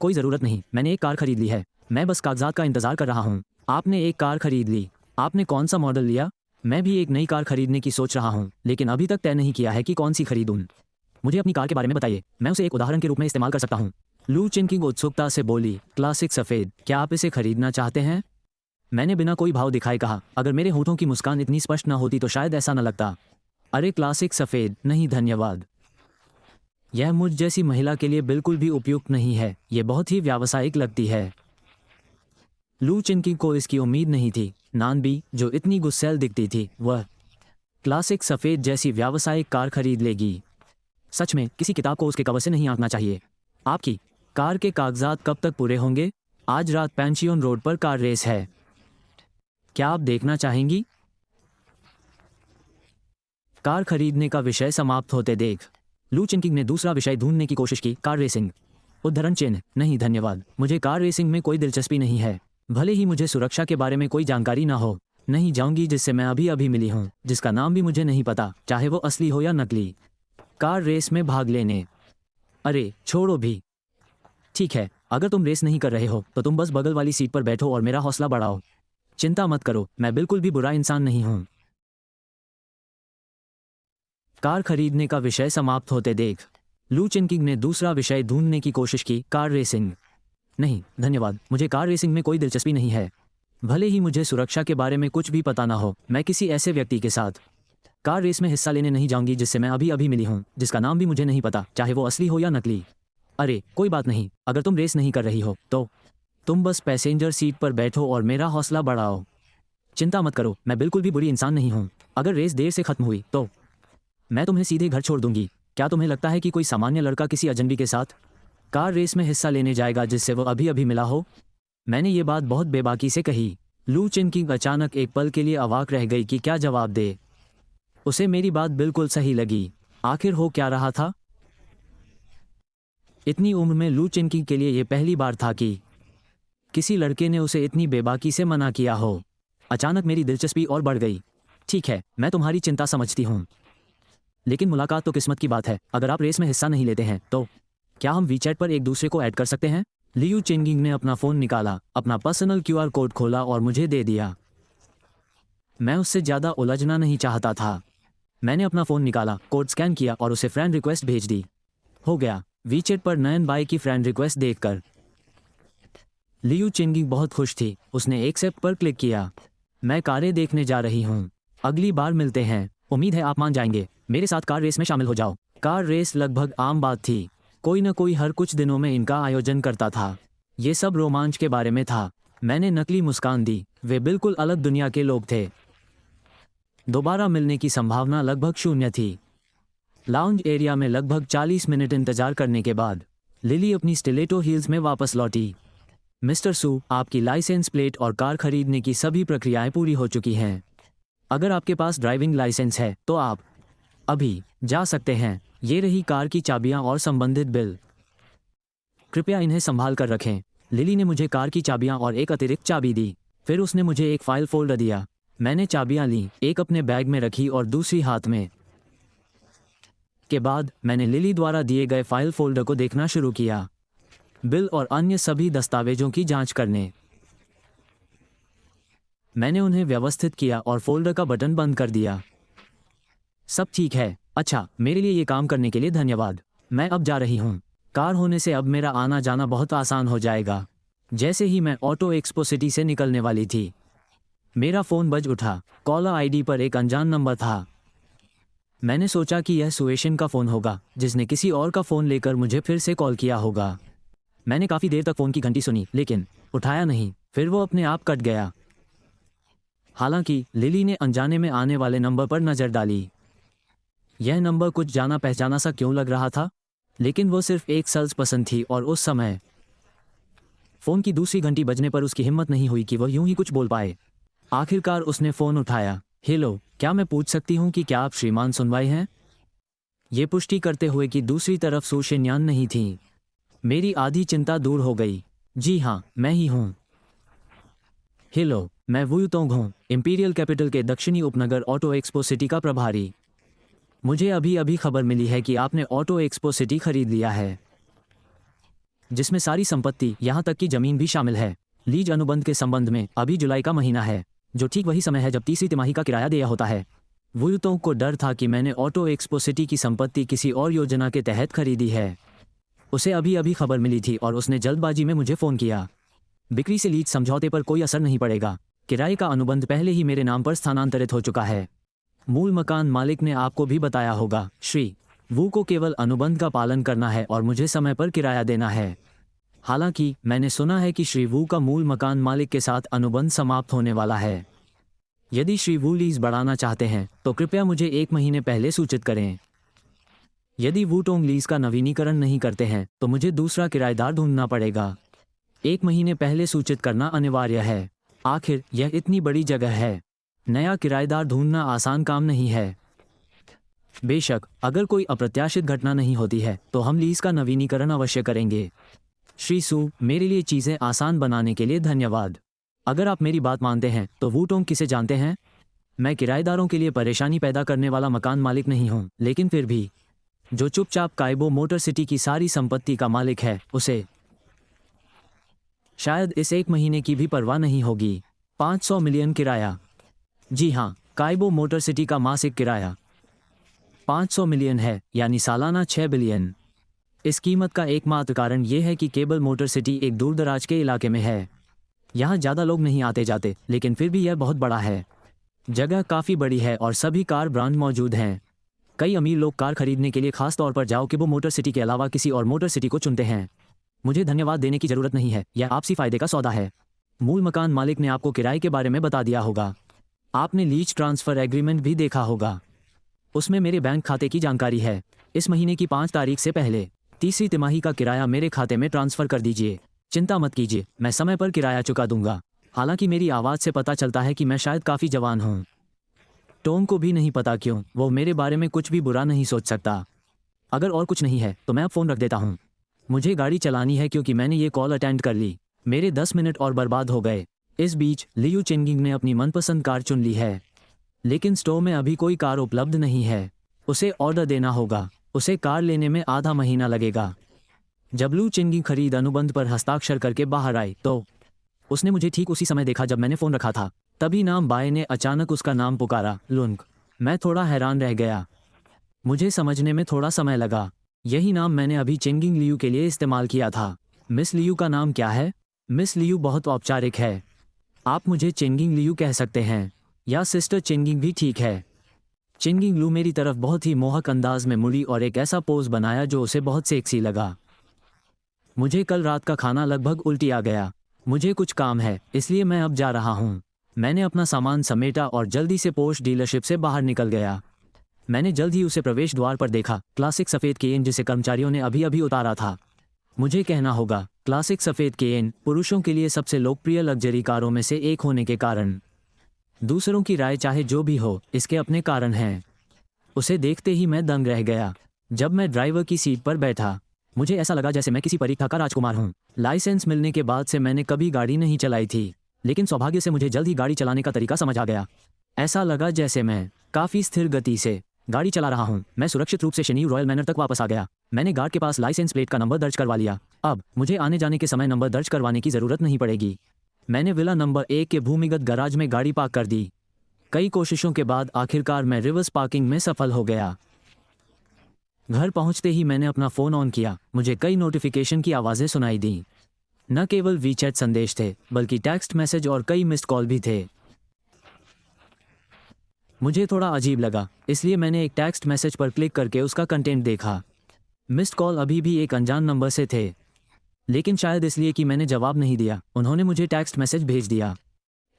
कोई ज़रूरत नहीं, मैंने एक कार खरीद ली है। मैं बस कागजात का इंतज़ार कर रहा हूँ। आपने एक कार खरीद ली। आपने कौन सा मॉडल लिया? मैं भी एक नई कार खरीदने की सोच रहा हूँ, लेकिन अभी तक तय नहीं किया है कि कौन सी खरीदूँ। मुझे अपनी कार के बारे में बताइए, मैं उसे एक उदाहरण के रूप में इस्तेमाल कर सकता हूँ। लू चिनकिंग उत्सुकता से बोली। क्लासिक सफ़ेद। क्या आप इसे खरीदना चाहते हैं? मैंने बिना कोई भाव दिखाए कहा। अगर मेरे होठों की मुस्कान इतनी स्पष्ट न होती तो शायद ऐसा न लगता। अरे क्लासिक सफ़ेद नहीं धन्यवाद। यह मुझ जैसी महिला के लिए बिल्कुल भी उपयुक्त नहीं है। यह बहुत ही व्यावसायिक लगती है। लू चिनकिंग को इसकी उम्मीद नहीं थी। नानबी, जो इतनी गुस्सैल दिखती थी, वह क्लासिक सफ़ेद जैसी व्यावसायिक कार खरीद लेगी। सच में किसी किताब को उसके कवर से नहीं आंकना चाहिए। आपकी कार के कागजात कब तक पूरे होंगे? आज रात पेंशियन रोड पर कार रेस है। क्या आप देखना चाहेंगी? कार खरीदने का विषय समाप्त होते देख लू चिनकिंग ने दूसरा विषय ढूंढने की कोशिश की। Car racing. उद्धरण चिन्ह। नहीं धन्यवाद, मुझे कार रेसिंग में कोई दिलचस्पी नहीं है। भले ही मुझे सुरक्षा के बारे में कोई जानकारी ना हो। नहीं जाऊंगी जिससे मैं अभी अभी मिली हूँ, जिसका नाम भी मुझे नहीं पता, चाहे वो असली हो या नकली। कार रेस में भाग लेने। अरे छोड़ो भी। ठीक है, अगर तुम रेस नहीं कर रहे हो तो तुम बस बगल वाली सीट पर बैठो और मेरा हौसला बढ़ाओ। चिंता मत करो, मैं बिल्कुल भी बुरा इंसान नहीं हूँ। कार खरीदने का विषय समाप्त होते देख लू चिनकिंग ने दूसरा विषय ढूंढने की कोशिश की। Car racing. नहीं धन्यवाद, मुझे कार रेसिंग में कोई दिलचस्पी नहीं है। भले ही मुझे सुरक्षा के बारे में कुछ भी पता ना हो, मैं किसी ऐसे व्यक्ति के साथ कार रेस में हिस्सा लेने नहीं जाऊंगी जिससे मैं अभी अभी मिली हूँ, जिसका नाम भी मुझे नहीं पता, चाहे वो असली हो या नकली। अरे कोई बात नहीं, अगर तुम रेस नहीं कर रही हो तो तुम बस पैसेंजर सीट पर बैठो और मेरा हौसला बढ़ाओ। चिंता मत करो, मैं बिल्कुल भी बुरी इंसान नहीं हूँ। अगर रेस देर से खत्म हुई तो मैं तुम्हें सीधे घर छोड़ दूंगी। क्या तुम्हें लगता है कि कोई सामान्य लड़का किसी अजनबी के साथ कार रेस में हिस्सा लेने जाएगा जिससे वो अभी अभी मिला हो? मैंने ये बात बहुत बेबाकी से कही। लू चिनकिंग अचानक एक पल के लिए अवाक रह गई कि क्या जवाब दे। उसे मेरी बात बिल्कुल सही लगी। आखिर हो क्या रहा था? इतनी उम्र में लू चिनकी के लिए यह पहली बार था कि किसी लड़के ने उसे इतनी बेबाकी से मना किया हो। अचानक मेरी दिलचस्पी और बढ़ गई। ठीक है, मैं तुम्हारी चिंता समझती हूँ, लेकिन मुलाकात तो किस्मत की बात है। अगर आप रेस में हिस्सा नहीं लेते हैं तो क्या हम वीचैट पर एक दूसरे को ऐड कर सकते हैं? लियू चिनगिंग ने अपना फ़ोन निकाला, अपना पर्सनल क्यूआर कोड खोला और मुझे दे दिया। मैं उससे ज़्यादा उलझना नहीं चाहता था। मैंने अपना फ़ोन निकाला, कोड स्कैन किया और उसे फ्रेंड रिक्वेस्ट भेज दी। हो गया। वीचैट पर नयन बाई की फ्रेंड रिक्वेस्ट देखकर लियू चिनगिंग बहुत खुश थी। उसने एक्सेप्ट पर क्लिक किया। मैं कारें देखने जा रही हूँ। अगली बार मिलते हैं। उम्मीद है आप मान जाएंगे। मेरे साथ कार रेस में शामिल हो जाओ। कार रेस लगभग आम बात थी। कोई न कोई हर कुछ दिनों में इनका आयोजन करता था। ये सब रोमांच के बारे में था। मैंने नकली मुस्कान दी। वे बिल्कुल अलग दुनिया के लोग थे। दोबारा मिलने की संभावना लगभग शून्य थी। लाउंज एरिया में लगभग 40 मिनट इंतजार करने के बाद लिली अपनी स्टिलेटो हील्स में वापस लौटी। मिस्टर सू, आपकी लाइसेंस प्लेट और कार खरीदने की सभी प्रक्रियाएं पूरी हो चुकी हैं। अगर आपके पास ड्राइविंग लाइसेंस है तो आप अभी जा सकते हैं। ये रही कार की चाबियां और संबंधित बिल। कृपया इन्हें संभाल कर रखें। लिली ने मुझे कार की चाबियां और एक अतिरिक्त चाबी दी। फिर उसने मुझे एक फाइल फोल्डर दिया। मैंने चाबियां ली, एक अपने बैग में रखी और दूसरी हाथ में। के बाद मैंने लिली द्वारा दिए गए फाइल फोल्डर को देखना शुरू किया, बिल और अन्य सभी दस्तावेजों की जांच करने। मैंने उन्हें व्यवस्थित किया और फोल्डर का बटन बंद कर दिया। सब ठीक है। अच्छा, मेरे लिए ये काम करने के लिए धन्यवाद। मैं अब जा रही हूँ। कार होने से अब मेरा आना जाना बहुत आसान हो जाएगा। जैसे ही मैं ऑटो एक्सपो सिटी से निकलने वाली थी, मेरा फ़ोन बज उठा। कॉलर आईडी पर एक अनजान नंबर था। मैंने सोचा कि यह सुएशन का फ़ोन होगा, जिसने किसी और का फ़ोन लेकर मुझे फिर से कॉल किया होगा। मैंने काफ़ी देर तक फ़ोन की घंटी सुनी, लेकिन उठाया नहीं। फिर वो अपने आप कट गया। हालांकि लिली ने अनजाने में आने वाले नंबर पर नज़र डाली। यह नंबर कुछ जाना पहचाना सा क्यों लग रहा था, लेकिन वो सिर्फ एक सेल्स पसंद थी और उस समय फ़ोन की दूसरी घंटी बजने पर उसकी हिम्मत नहीं हुई कि वह यूं ही कुछ बोल पाए। आखिरकार उसने फ़ोन उठाया। हेलो, क्या मैं पूछ सकती हूँ कि क्या आप श्रीमान सुनवाई हैं? ये पुष्टि करते हुए कि दूसरी तरफ सू शिन्यान नहीं थी। मेरी आधी चिंता दूर हो गई। जी हाँ, मैं ही हूँ। हेलो, मैं वू युतोंग हूँ, इंपीरियल कैपिटल के दक्षिणी उपनगर ऑटो एक्सपो सिटी का प्रभारी। मुझे अभी अभी खबर मिली है कि आपने ऑटो एक्सपो सिटी खरीद लिया है, जिसमें सारी संपत्ति, यहाँ तक कि ज़मीन भी शामिल है। लीज अनुबंध के संबंध में अभी जुलाई का महीना है, जो ठीक वही समय है जब तीसरी तिमाही का किराया देय होता है। वू युतोंग को डर था कि मैंने ऑटो एक्सपो सिटी की संपत्ति किसी और योजना के तहत खरीदी है। उसे अभी अभी खबर मिली थी और उसने जल्दबाजी में मुझे फ़ोन किया। बिक्री से लीज समझौते पर कोई असर नहीं पड़ेगा। किराए का अनुबंध पहले ही मेरे नाम पर स्थानांतरित हो चुका है। मूल मकान मालिक ने आपको भी बताया होगा। श्री वू को केवल अनुबंध का पालन करना है और मुझे समय पर किराया देना है। हालांकि मैंने सुना है कि श्री वू का मूल मकान मालिक के साथ अनुबंध समाप्त होने वाला है। यदि श्री वू लीज बढ़ाना चाहते हैं तो कृपया मुझे 1 महीने पहले सूचित करें। यदि वू टोंग लीज का नवीनीकरण नहीं करते हैं तो मुझे दूसरा किराएदार ढूंढना पड़ेगा। 1 महीने पहले सूचित करना अनिवार्य है। आखिर यह इतनी बड़ी जगह है, नया किराएदार ढूंढना आसान काम नहीं है। बेशक अगर कोई अप्रत्याशित घटना नहीं होती है तो हम लीज का नवीनीकरण अवश्य करेंगे। श्री सू, मेरे लिए चीज़ें आसान बनाने के लिए धन्यवाद। अगर आप मेरी बात मानते हैं तो वू टोंग किसे जानते हैं? मैं किराएदारों के लिए परेशानी पैदा करने वाला मकान मालिक नहीं हूँ, लेकिन फिर भी जो चुपचाप काइबो मोटर सिटी की सारी संपत्ति का मालिक है, उसे शायद इस 1 महीने की भी परवाह नहीं होगी। 500 मिलियन किराया। जी हाँ, काइबो मोटर सिटी का मासिक किराया 500 मिलियन है, यानी सालाना 6 बिलियन। इस कीमत का एकमात्र कारण यह है कि केबल मोटर सिटी एक दूरदराज के इलाके में है। यहाँ ज़्यादा लोग नहीं आते जाते, लेकिन फिर भी यह बहुत बड़ा है। जगह काफ़ी बड़ी है और सभी कार ब्रांड मौजूद हैं। कई अमीर लोग कार खरीदने के लिए खास तौर पर जाओ केबो मोटर सिटी के अलावा किसी और मोटर सिटी को चुनते हैं। मुझे धन्यवाद देने की ज़रूरत नहीं है, यह आपसी फ़ायदे का सौदा है। मूल मकान मालिक ने आपको किराए के बारे में बता दिया होगा। आपने लीज ट्रांसफ़र एग्रीमेंट भी देखा होगा। उसमें मेरे बैंक खाते की जानकारी है। इस महीने की 5 तारीख से पहले तीसरी तिमाही का किराया मेरे खाते में ट्रांसफ़र कर दीजिए। चिंता मत कीजिए, मैं समय पर किराया चुका दूंगा। हालांकि मेरी आवाज़ से पता चलता है कि मैं शायद काफ़ी जवान हूँ। टॉम को भी नहीं पता क्यों वो मेरे बारे में कुछ भी बुरा नहीं सोच सकता। अगर और कुछ नहीं है तो मैं अब फ़ोन रख देता हूँ। मुझे गाड़ी चलानी है क्योंकि मैंने ये कॉल अटेंड कर ली। मेरे 10 मिनट और बर्बाद हो गए। इस बीच लियू चिंगिंग ने अपनी मनपसंद कार चुन ली है, लेकिन स्टोर में अभी कोई कार उपलब्ध नहीं है। उसे ऑर्डर देना होगा। उसे कार लेने में आधा महीना लगेगा। जब लू चिंगिंग खरीद अनुबंध पर हस्ताक्षर करके बाहर आई तो उसने मुझे ठीक उसी समय देखा जब मैंने फ़ोन रखा था। तभी नाम बाय ने अचानक उसका नाम पुकारा, लुंग। मैं थोड़ा हैरान रह गया। मुझे समझने में थोड़ा समय लगा। यही नाम मैंने अभी चिंगिंग लियू के लिए इस्तेमाल किया था। मिस लियू का नाम क्या है? मिस लियू बहुत औपचारिक है। आप मुझे चिंगिंग लियू कह सकते हैं, या सिस्टर चिंगिंग भी ठीक है। चिंगिंग लू मेरी तरफ बहुत ही मोहक अंदाज में मुड़ी और एक ऐसा पोज बनाया जो उसे बहुत सेक्सी लगा। मुझे कल रात का खाना लगभग उल्टी आ गया। मुझे कुछ काम है, इसलिए मैं अब जा रहा हूँ। मैंने अपना सामान समेटा और जल्दी से पोर्श डीलरशिप से बाहर निकल गया। मैंने जल्द ही उसे प्रवेश द्वार पर देखा, क्लासिक सफ़ेद केन जिसे कर्मचारियों ने अभी अभी उतारा था। मुझे कहना होगा, क्लासिक सफ़ेद केन पुरुषों के लिए सबसे लोकप्रिय लग्जरी कारों में से एक होने के कारण। दूसरों की राय चाहे जो भी हो, इसके अपने कारण हैं। उसे देखते ही मैं दंग रह गया। जब मैं ड्राइवर की सीट पर बैठा, मुझे ऐसा लगा जैसे मैं किसी परीक्षा का राजकुमार हूँ। लाइसेंस मिलने के बाद से मैंने कभी गाड़ी नहीं चलाई थी, लेकिन सौभाग्य से मुझे जल्द ही गाड़ी चलाने का तरीका समझ आ गया। ऐसा लगा जैसे मैं काफ़ी स्थिर गति से गाड़ी चला रहा हूँ। मैं सुरक्षित रूप से शेन्यू रॉयल मैनर तक वापस आ गया। मैंने गार्ड के पास लाइसेंस प्लेट का नंबर दर्ज करवा लिया। अब मुझे आने जाने के समय नंबर दर्ज करवाने की ज़रूरत नहीं पड़ेगी। मैंने विला नंबर 1 के भूमिगत गैराज में गाड़ी पार्क कर दी। कई कोशिशों के बाद आखिरकार मैं रिवर्स पार्किंग में सफल हो गया। घर पहुंचते ही मैंने अपना फ़ोन ऑन किया। मुझे कई नोटिफिकेशन की आवाज़ें सुनाई दी। न केवल वीचैट संदेश थे, बल्कि टेक्स्ट मैसेज और कई मिस्ड कॉल भी थे। मुझे थोड़ा अजीब लगा, इसलिए मैंने एक टेक्स्ट मैसेज पर क्लिक करके उसका कंटेंट देखा। मिस्ड कॉल अभी भी एक अनजान नंबर से थे, लेकिन शायद इसलिए कि मैंने जवाब नहीं दिया, उन्होंने मुझे टेक्स्ट मैसेज भेज दिया।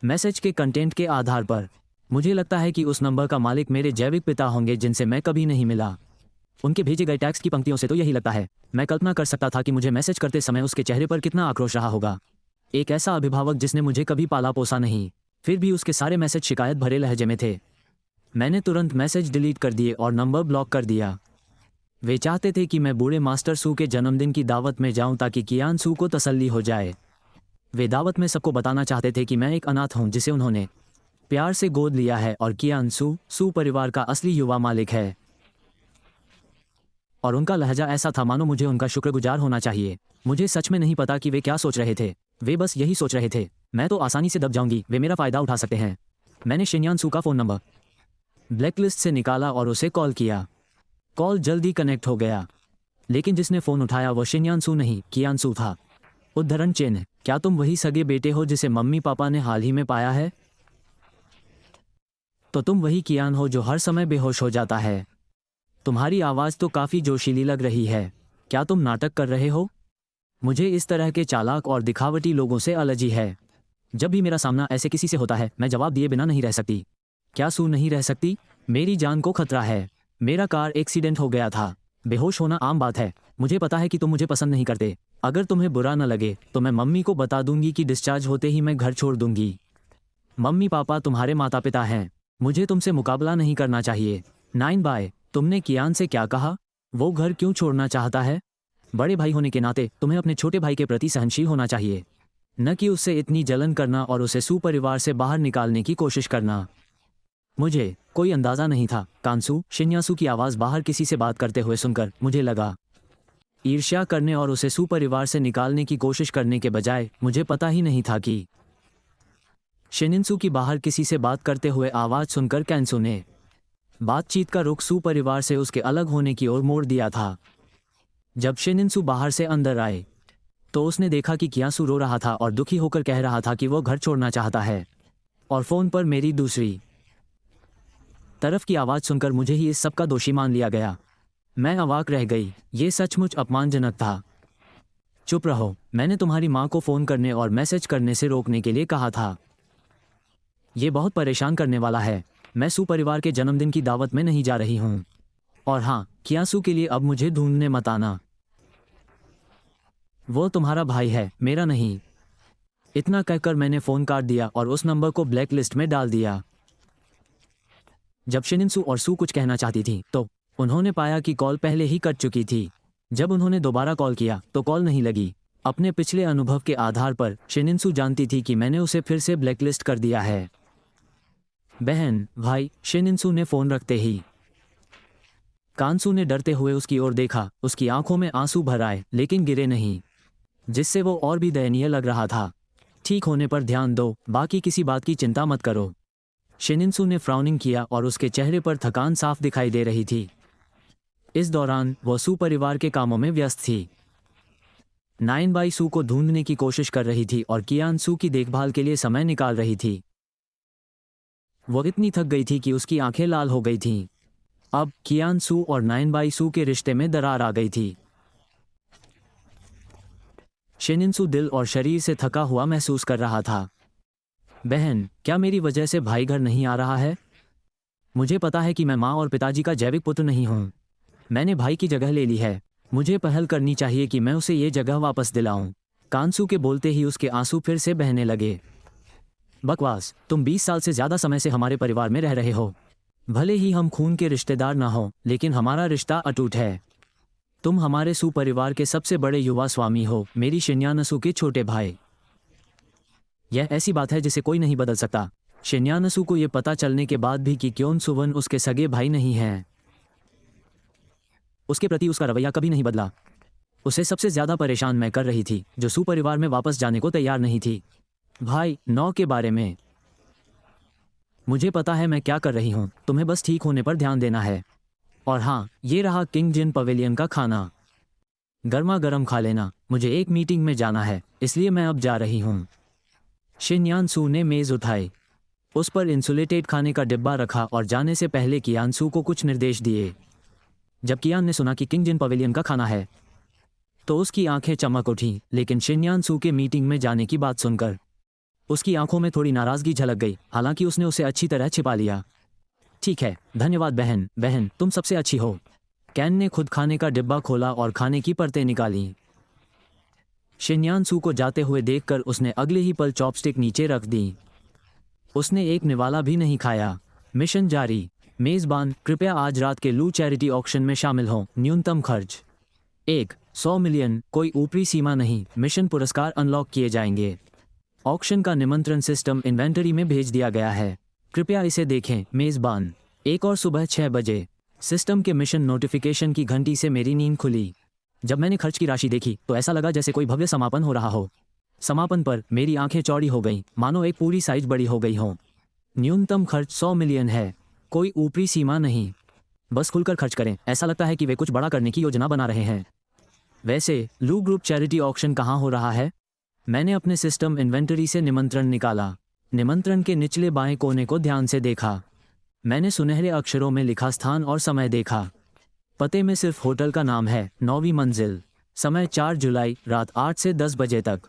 मैसेज के कंटेंट के आधार पर मुझे लगता है कि उस नंबर का मालिक मेरे जैविक पिता होंगे जिनसे मैं कभी नहीं मिला। उनके भेजे गए टेक्स्ट की पंक्तियों से तो यही लगता है। मैं कल्पना कर सकता था कि मुझे मैसेज करते समय उसके चेहरे पर कितना आक्रोश रहा होगा। एक ऐसा अभिभावक जिसने मुझे कभी पाला पोसा नहीं, फिर भी उसके सारे मैसेज शिकायत भरे लहजे में थे। मैंने तुरंत मैसेज डिलीट कर दिए और नंबर ब्लॉक कर दिया। वे चाहते थे कि मैं बूढ़े मास्टर सू के जन्मदिन की दावत में जाऊं ताकि कियान सू को तसल्ली हो जाए। वे दावत में सबको बताना चाहते थे कि मैं एक अनाथ हूं जिसे उन्होंने प्यार से गोद लिया है और कियान सू परिवार का असली युवा मालिक है। और उनका लहजा ऐसा था मानो मुझे उनका शुक्रगुजार होना चाहिए। मुझे सच में नहीं पता कि वे क्या सोच रहे थे। वे बस यही सोच रहे थे, मैं तो आसानी से दब जाऊंगी, वे मेरा फ़ायदा उठा सकते हैं। मैंने शिन्यान सू का फ़ोन नंबर ब्लैकलिस्ट से निकाला और उसे कॉल किया। कॉल जल्दी कनेक्ट हो गया, लेकिन जिसने फ़ोन उठाया वो शिन्यान सू नहीं, कियान सू था। उद्धरण चिन्ह, क्या तुम वही सगे बेटे हो जिसे मम्मी पापा ने हाल ही में पाया है? तो तुम वही कियान हो जो हर समय बेहोश हो जाता है। तुम्हारी आवाज़ तो काफ़ी जोशीली लग रही है। क्या तुम नाटक कर रहे हो? मुझे इस तरह के चालाक और दिखावटी लोगों से एलर्जी है। जब भी मेरा सामना ऐसे किसी से होता है, मैं जवाब दिए बिना नहीं रह सकती। क्या सू नहीं रह सकती? मेरी जान को खतरा है। मेरा कार एक्सीडेंट हो गया था। बेहोश होना आम बात है। मुझे पता है कि तुम मुझे पसंद नहीं करते। अगर तुम्हें बुरा न लगे तो मैं मम्मी को बता दूंगी कि डिस्चार्ज होते ही मैं घर छोड़ दूंगी। मम्मी पापा तुम्हारे माता पिता हैं। मुझे तुमसे मुकाबला नहीं करना चाहिए। 9 बाय, तुमने कियान से क्या कहा? वो घर क्यों छोड़ना चाहता है? बड़े भाई होने के नाते तुम्हें अपने छोटे भाई के प्रति सहनशील होना चाहिए, न कि उससे इतनी जलन करना और उसे सू परिवार से बाहर निकालने की कोशिश करना। मुझे कोई अंदाज़ा नहीं था। कांसू, शिन्यासू की आवाज़ बाहर किसी से बात करते हुए सुनकर मुझे लगा ईर्ष्या करने और उसे सू परिवार से निकालने की कोशिश करने के बजाय मुझे पता ही नहीं था कि शिनिनसू की बाहर किसी से बात करते हुए आवाज़ सुनकर कैंसू ने बातचीत का रुख सू परिवार से उसके अलग होने की ओर मोड़ दिया था। जब शिनिनसू बाहर से अंदर आए तो उसने देखा कि कियासू रो रहा था और दुखी होकर कह रहा था कि वो घर छोड़ना चाहता है, और फ़ोन पर मेरी दूसरी तरफ की आवाज़ सुनकर मुझे ही इस सब का दोषी मान लिया गया। मैं अवाक रह गई। ये सचमुच अपमानजनक था। चुप रहो, मैंने तुम्हारी माँ को फ़ोन करने और मैसेज करने से रोकने के लिए कहा था। ये बहुत परेशान करने वाला है। मैं सू परिवार के जन्मदिन की दावत में नहीं जा रही हूँ। और हाँ, कियासू के लिए अब मुझे ढूंढने मत आना। वो तुम्हारा भाई है, मेरा नहीं। इतना कहकर मैंने फ़ोन काट दिया और उस नंबर को ब्लैक लिस्ट में डाल दिया। जब शिनिनसू और सू कुछ कहना चाहती थी तो उन्होंने पाया कि कॉल पहले ही कट चुकी थी। जब उन्होंने दोबारा कॉल किया तो कॉल नहीं लगी। अपने पिछले अनुभव के आधार पर शिनिनसू जानती थी कि मैंने उसे फिर से ब्लैकलिस्ट कर दिया है। बहन, भाई, शिनिनसू ने फोन रखते ही कानसू ने डरते हुए उसकी ओर देखा। उसकी आंखों में आंसू भर आए लेकिन गिरे नहीं, जिससे वो और भी दयनीय लग रहा था। ठीक होने पर ध्यान दो, बाकी किसी बात की चिंता मत करो। शिनिनसू ने फ्राउनिंग किया और उसके चेहरे पर थकान साफ दिखाई दे रही थी। इस दौरान वह सू परिवार के कामों में व्यस्त थी। नाइन बाई सू को ढूंढने की कोशिश कर रही थी और कियान सू की देखभाल के लिए समय निकाल रही थी। वह इतनी थक गई थी कि उसकी आंखें लाल हो गई थीं। अब कियान सू और नाइन बाई सू के रिश्ते में दरार आ गई थी। शिनिनसू दिल और शरीर से थका हुआ महसूस कर रहा था। बहन, क्या मेरी वजह से भाई घर नहीं आ रहा है? मुझे पता है कि मैं माँ और पिताजी का जैविक पुत्र नहीं हूँ। मैंने भाई की जगह ले ली है। मुझे पहल करनी चाहिए कि मैं उसे ये जगह वापस दिलाऊं। कानसू के बोलते ही उसके आंसू फिर से बहने लगे। बकवास, तुम 20 साल से ज़्यादा समय से हमारे परिवार में रह रहे हो। भले ही हम खून के रिश्तेदार ना हो, लेकिन हमारा रिश्ता अटूट है। तुम हमारे सू परिवार के सबसे बड़े युवा स्वामी हो, मेरी शिन्यानसू के छोटे भाई। यह ऐसी बात है जिसे कोई नहीं बदल सकता। शिन्यानसू को यह पता चलने के बाद भी कि क्योन सुवन उसके सगे भाई नहीं हैं, उसके प्रति उसका रवैया कभी नहीं बदला। उसे सबसे ज्यादा परेशान मैं कर रही थी, जो सू परिवार में वापस जाने को तैयार नहीं थी। भाई 9 के बारे में मुझे पता है मैं क्या कर रही हूँ, तुम्हें बस ठीक होने पर ध्यान देना है। और हाँ, ये रहा किंग जिन पवेलियन का खाना, गर्मा गर्म खा लेना। मुझे एक मीटिंग में जाना है, इसलिए मैं अब जा रही हूँ। शिन्यानसू ने मेज़ उठाई, उस पर इंसुलेटेड खाने का डिब्बा रखा और जाने से पहले कियानसू को कुछ निर्देश दिए। जब कियान ने सुना कि किंग जिन पवेलियन का खाना है तो उसकी आंखें चमक उठीं, लेकिन शिन्यानसू के मीटिंग में जाने की बात सुनकर उसकी आंखों में थोड़ी नाराज़गी झलक गई। हालांकि उसने उसे अच्छी तरह छिपा लिया। ठीक है, धन्यवाद बहन। बहन, तुम सबसे अच्छी हो। कैन ने खुद खाने का डिब्बा खोला और खाने की परतें निकालीं। शिन्यानसू को जाते हुए देखकर उसने अगले ही पल चॉपस्टिक नीचे रख दी। उसने एक निवाला भी नहीं खाया। मिशन जारी। मेज़बान, कृपया आज रात के लू चैरिटी ऑक्शन में शामिल हों। न्यूनतम खर्च 100 मिलियन, कोई ऊपरी सीमा नहीं। मिशन पुरस्कार अनलॉक किए जाएंगे। ऑक्शन का निमंत्रण सिस्टम इन्वेंटरी में भेज दिया गया है, कृपया इसे देखें। मेज़बान, 1 और सुबह 6 बजे। सिस्टम के मिशन नोटिफिकेशन की घंटी से मेरी नींद खुली। जब मैंने खर्च की राशि देखी तो ऐसा लगा जैसे कोई भव्य समापन हो रहा हो। समापन पर मेरी आंखें चौड़ी हो गईं, मानो एक पूरी साइज बड़ी हो गई हो। न्यूनतम खर्च 100 मिलियन है, कोई ऊपरी सीमा नहीं। बस खुलकर खर्च करें। ऐसा लगता है कि वे कुछ बड़ा करने की योजना बना रहे हैं। वैसे लू ग्रुप चैरिटी ऑक्शन कहाँ हो रहा है? मैंने अपने सिस्टम इन्वेंटरी से निमंत्रण निकाला। निमंत्रण के निचले बाएं कोने को ध्यान से देखा। मैंने सुनहरे अक्षरों में लिखा स्थान और समय देखा। पते में सिर्फ होटल का नाम है, 9वीं मंजिल। समय 4 जुलाई रात 8 से 10 बजे तक।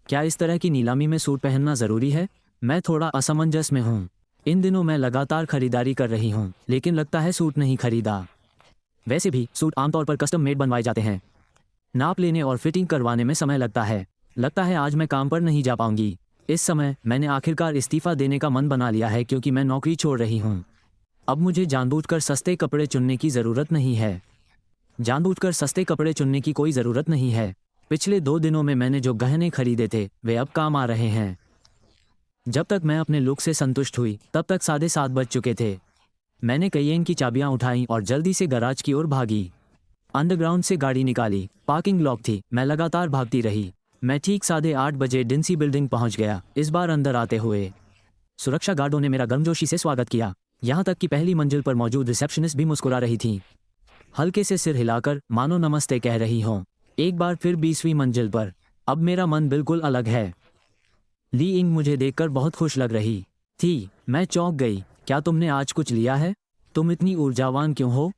क्या इस तरह की नीलामी में सूट पहनना ज़रूरी है? मैं थोड़ा असमंजस में हूँ। इन दिनों मैं लगातार खरीदारी कर रही हूँ, लेकिन लगता है सूट नहीं खरीदा। वैसे भी सूट आमतौर पर कस्टम मेड बनवाए जाते हैं। नाप लेने और फिटिंग करवाने में समय लगता है। लगता है आज मैं काम पर नहीं जा पाऊंगी। इस समय मैंने आखिरकार इस्तीफ़ा देने का मन बना लिया है क्योंकि मैं नौकरी छोड़ रही हूँ। अब मुझे जानबूझकर सस्ते कपड़े चुनने की ज़रूरत नहीं है। जानबूझकर सस्ते कपड़े चुनने की कोई ज़रूरत नहीं है। पिछले 2 दिनों में मैंने जो गहने खरीदे थे वे अब काम आ रहे हैं। जब तक मैं अपने लुक से संतुष्ट हुई तब तक 7:30 बज चुके थे। मैंने कैयेन की चाबियां उठाईं और जल्दी से गैराज की ओर भागी। अंडरग्राउंड से गाड़ी निकाली। पार्किंग लॉक थी। मैं लगातार भागती रही। मैं ठीक 8:30 बजे डिंसी बिल्डिंग पहुंच गया, इस बार अंदर आते हुए। सुरक्षा गार्डों ने मेरा गर्मजोशी से स्वागत किया, यहाँ तक कि पहली मंजिल पर मौजूद रिसेप्शनिस्ट भी मुस्कुरा रही थी, हल्के से सिर हिलाकर मानो नमस्ते कह रही हों। एक बार फिर 20वीं मंजिल पर। अब मेरा मन बिल्कुल अलग है। ली इंग मुझे देखकर बहुत खुश लग रही थी। मैं चौंक गई। क्या तुमने आज कुछ लिया है? तुम इतनी ऊर्जावान क्यों हो?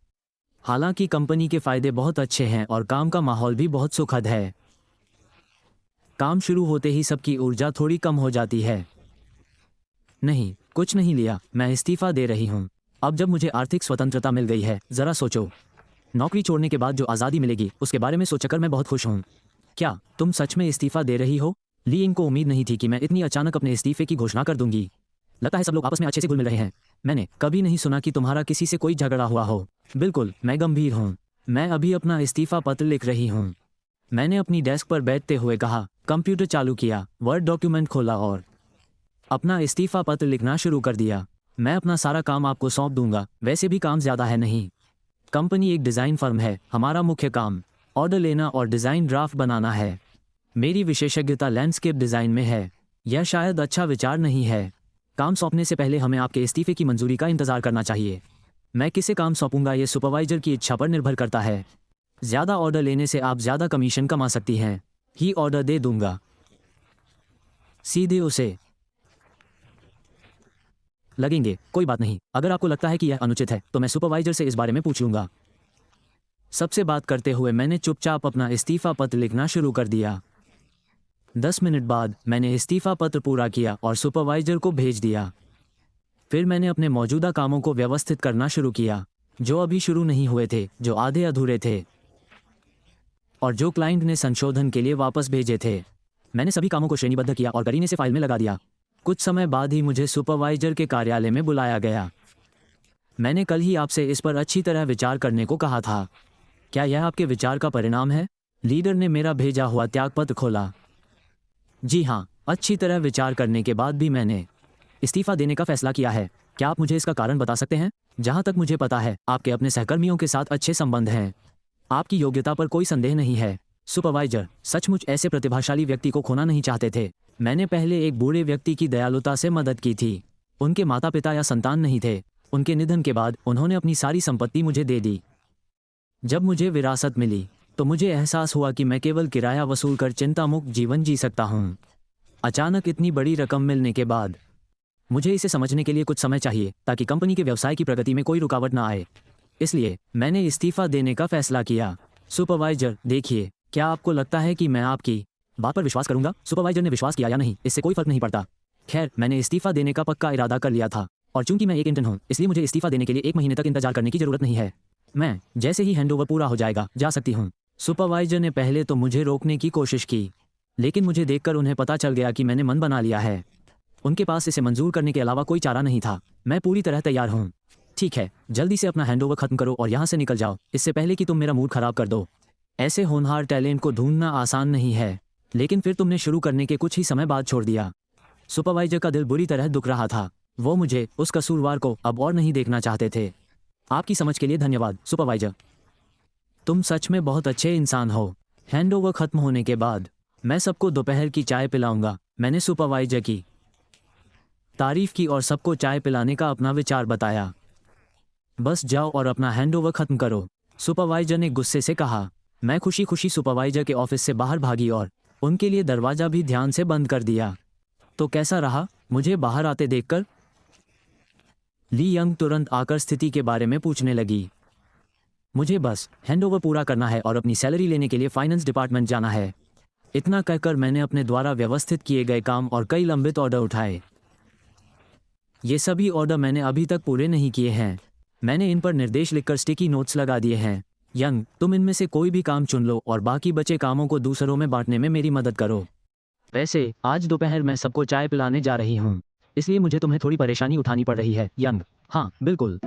हालांकि कंपनी के फायदे बहुत अच्छे हैं और काम का माहौल भी बहुत सुखद है। काम शुरू होते ही सबकी ऊर्जा थोड़ी कम हो जाती है। नहीं, कुछ नहीं लिया। मैं इस्तीफ़ा दे रही हूँ। अब जब मुझे आर्थिक स्वतंत्रता मिल गई है, ज़रा सोचो, नौकरी छोड़ने के बाद जो आज़ादी मिलेगी उसके बारे में सोचकर मैं बहुत खुश हूँ। क्या तुम सच में इस्तीफ़ा दे रही हो? ली इंग को उम्मीद नहीं थी कि मैं इतनी अचानक अपने इस्तीफे की घोषणा कर दूंगी। लगता है सब लोग आपस में अच्छे से घुल मिल रहे हैं। मैंने कभी नहीं सुना कि तुम्हारा किसी से कोई झगड़ा हुआ हो। बिल्कुल, मैं गंभीर हूँ। मैं अभी अपना इस्तीफा पत्र लिख रही हूँ। मैंने अपनी डेस्क पर बैठते हुए कहा, कंप्यूटर चालू किया, वर्ड डॉक्यूमेंट खोला और अपना इस्तीफा पत्र लिखना शुरू कर दिया। मैं अपना सारा काम आपको सौंप दूंगा, वैसे भी काम ज़्यादा है नहीं। कंपनी एक डिज़ाइन फर्म है। हमारा मुख्य काम ऑर्डर लेना और डिज़ाइन ड्राफ्ट बनाना है। मेरी विशेषज्ञता लैंडस्केप डिज़ाइन में है। यह शायद अच्छा विचार नहीं है। काम सौंपने से पहले हमें आपके इस्तीफे की मंजूरी का इंतज़ार करना चाहिए। मैं किसे काम सौंपूंगा ये सुपरवाइजर की इच्छा पर निर्भर करता है। ज़्यादा ऑर्डर लेने से आप ज़्यादा कमीशन कमा सकती हैं। ही ऑर्डर दे दूंगा। सीधे उसे लगेंगे। कोई बात नहीं, अगर आपको लगता है कि यह अनुचित है तो मैं सुपरवाइजर से इस बारे में पूछ लूंगा। सबसे बात करते हुए मैंने चुपचाप अपना इस्तीफा पत्र लिखना शुरू कर दिया। 10 मिनट बाद मैंने इस्तीफा पत्र पूरा किया और सुपरवाइजर को भेज दिया। फिर मैंने अपने मौजूदा कामों को व्यवस्थित करना शुरू किया, जो अभी शुरू नहीं हुए थे, जो आधे अधूरे थे और जो क्लाइंट ने संशोधन के लिए वापस भेजे थे। मैंने सभी कामों को श्रेणीबद्ध किया और करीने से फाइल में लगा दिया। कुछ समय बाद ही मुझे सुपरवाइजर के कार्यालय में बुलाया गया। मैंने कल ही आपसे इस पर अच्छी तरह विचार करने को कहा था। क्या यह आपके विचार का परिणाम है? लीडर ने मेरा भेजा हुआ त्यागपत्र खोला। जी हाँ, अच्छी तरह विचार करने के बाद भी मैंने इस्तीफा देने का फैसला किया है। क्या आप मुझे इसका कारण बता सकते हैं? जहाँ तक मुझे पता है, आपके अपने सहकर्मियों के साथ अच्छे संबंध हैं। आपकी योग्यता पर कोई संदेह नहीं है। सुपरवाइजर सचमुच ऐसे प्रतिभाशाली व्यक्ति को खोना नहीं चाहते थे। मैंने पहले एक बूढ़े व्यक्ति की दयालुता से मदद की थी। उनके माता पिता या संतान नहीं थे। उनके निधन के बाद उन्होंने अपनी सारी संपत्ति मुझे दे दी। जब मुझे विरासत मिली तो मुझे एहसास हुआ कि मैं केवल किराया वसूल कर चिंतामुक्त जीवन जी सकता हूँ। अचानक इतनी बड़ी रकम मिलने के बाद मुझे इसे समझने के लिए कुछ समय चाहिए ताकि कंपनी के व्यवसाय की प्रगति में कोई रुकावट ना आए। इसलिए मैंने इस्तीफा देने का फैसला किया। सुपरवाइजर, देखिए, क्या आपको लगता है कि मैं आपकी बात पर विश्वास करूंगा? सुपरवाइजर ने विश्वास किया या नहीं, इससे कोई फर्क नहीं पड़ता। खैर, मैंने इस्तीफा देने का पक्का इरादा कर लिया था और चूंकि मैं एक इंटर्न हूँ, इसलिए मुझे इस्तीफा देने के लिए 1 महीने तक इंतजार करने की जरूरत नहीं है। मैं जैसे ही हैंडओवर पूरा हो जाएगा जा सकती हूँ। सुपरवाइजर ने पहले तो मुझे रोकने की कोशिश की, लेकिन मुझे देखकर उन्हें पता चल गया कि मैंने मन बना लिया है। उनके पास इसे मंजूर करने के अलावा कोई चारा नहीं था। मैं पूरी तरह तैयार हूँ। ठीक है, जल्दी से अपना हैंडओवर खत्म करो और यहाँ से निकल जाओ, इससे पहले कि तुम मेरा मूड खराब कर दो। ऐसे होनहार टैलेंट को ढूंढना आसान नहीं है, लेकिन फिर तुमने शुरू करने के कुछ ही समय बाद छोड़ दिया। सुपरवाइजर का दिल बुरी तरह दुख रहा था। वो मुझे, उस कसूरवार को, अब और नहीं देखना चाहते थे। आपकी समझ के लिए धन्यवाद, सुपरवाइजर। तुम सच में बहुत अच्छे इंसान हो। हैंडओवर खत्म होने के बाद मैं सबको दोपहर की चाय पिलाऊंगा। मैंने सुपरवाइजर की तारीफ की और सबको चाय पिलाने का अपना विचार बताया। बस जाओ और अपना हैंडओवर खत्म करो, सुपरवाइजर ने गुस्से से कहा। मैं खुशी खुशी सुपरवाइजर के ऑफिस से बाहर भागी और उनके लिए दरवाज़ा भी ध्यान से बंद कर दिया। तो कैसा रहा मुझे बाहर आते देखकर? ली यंग तुरंत आकर स्थिति के बारे में पूछने लगी। मुझे बस हैंडओवर पूरा करना है और अपनी सैलरी लेने के लिए फाइनेंस डिपार्टमेंट जाना है। इतना कहकर मैंने अपने द्वारा व्यवस्थित किए गए काम और कई लंबित ऑर्डर उठाए। ये सभी ऑर्डर मैंने अभी तक पूरे नहीं किए हैं। मैंने इन पर निर्देश लिखकर स्टिकी नोट्स लगा दिए हैं। यंग, तुम इनमें से कोई भी काम चुन लो और बाकी बचे कामों को दूसरों में बांटने में मेरी मदद करो। वैसे आज दोपहर मैं सबको चाय पिलाने जा रही हूँ, इसलिए मुझे तुम्हें थोड़ी परेशानी उठानी पड़ रही है। यंग, हाँ बिल्कुल।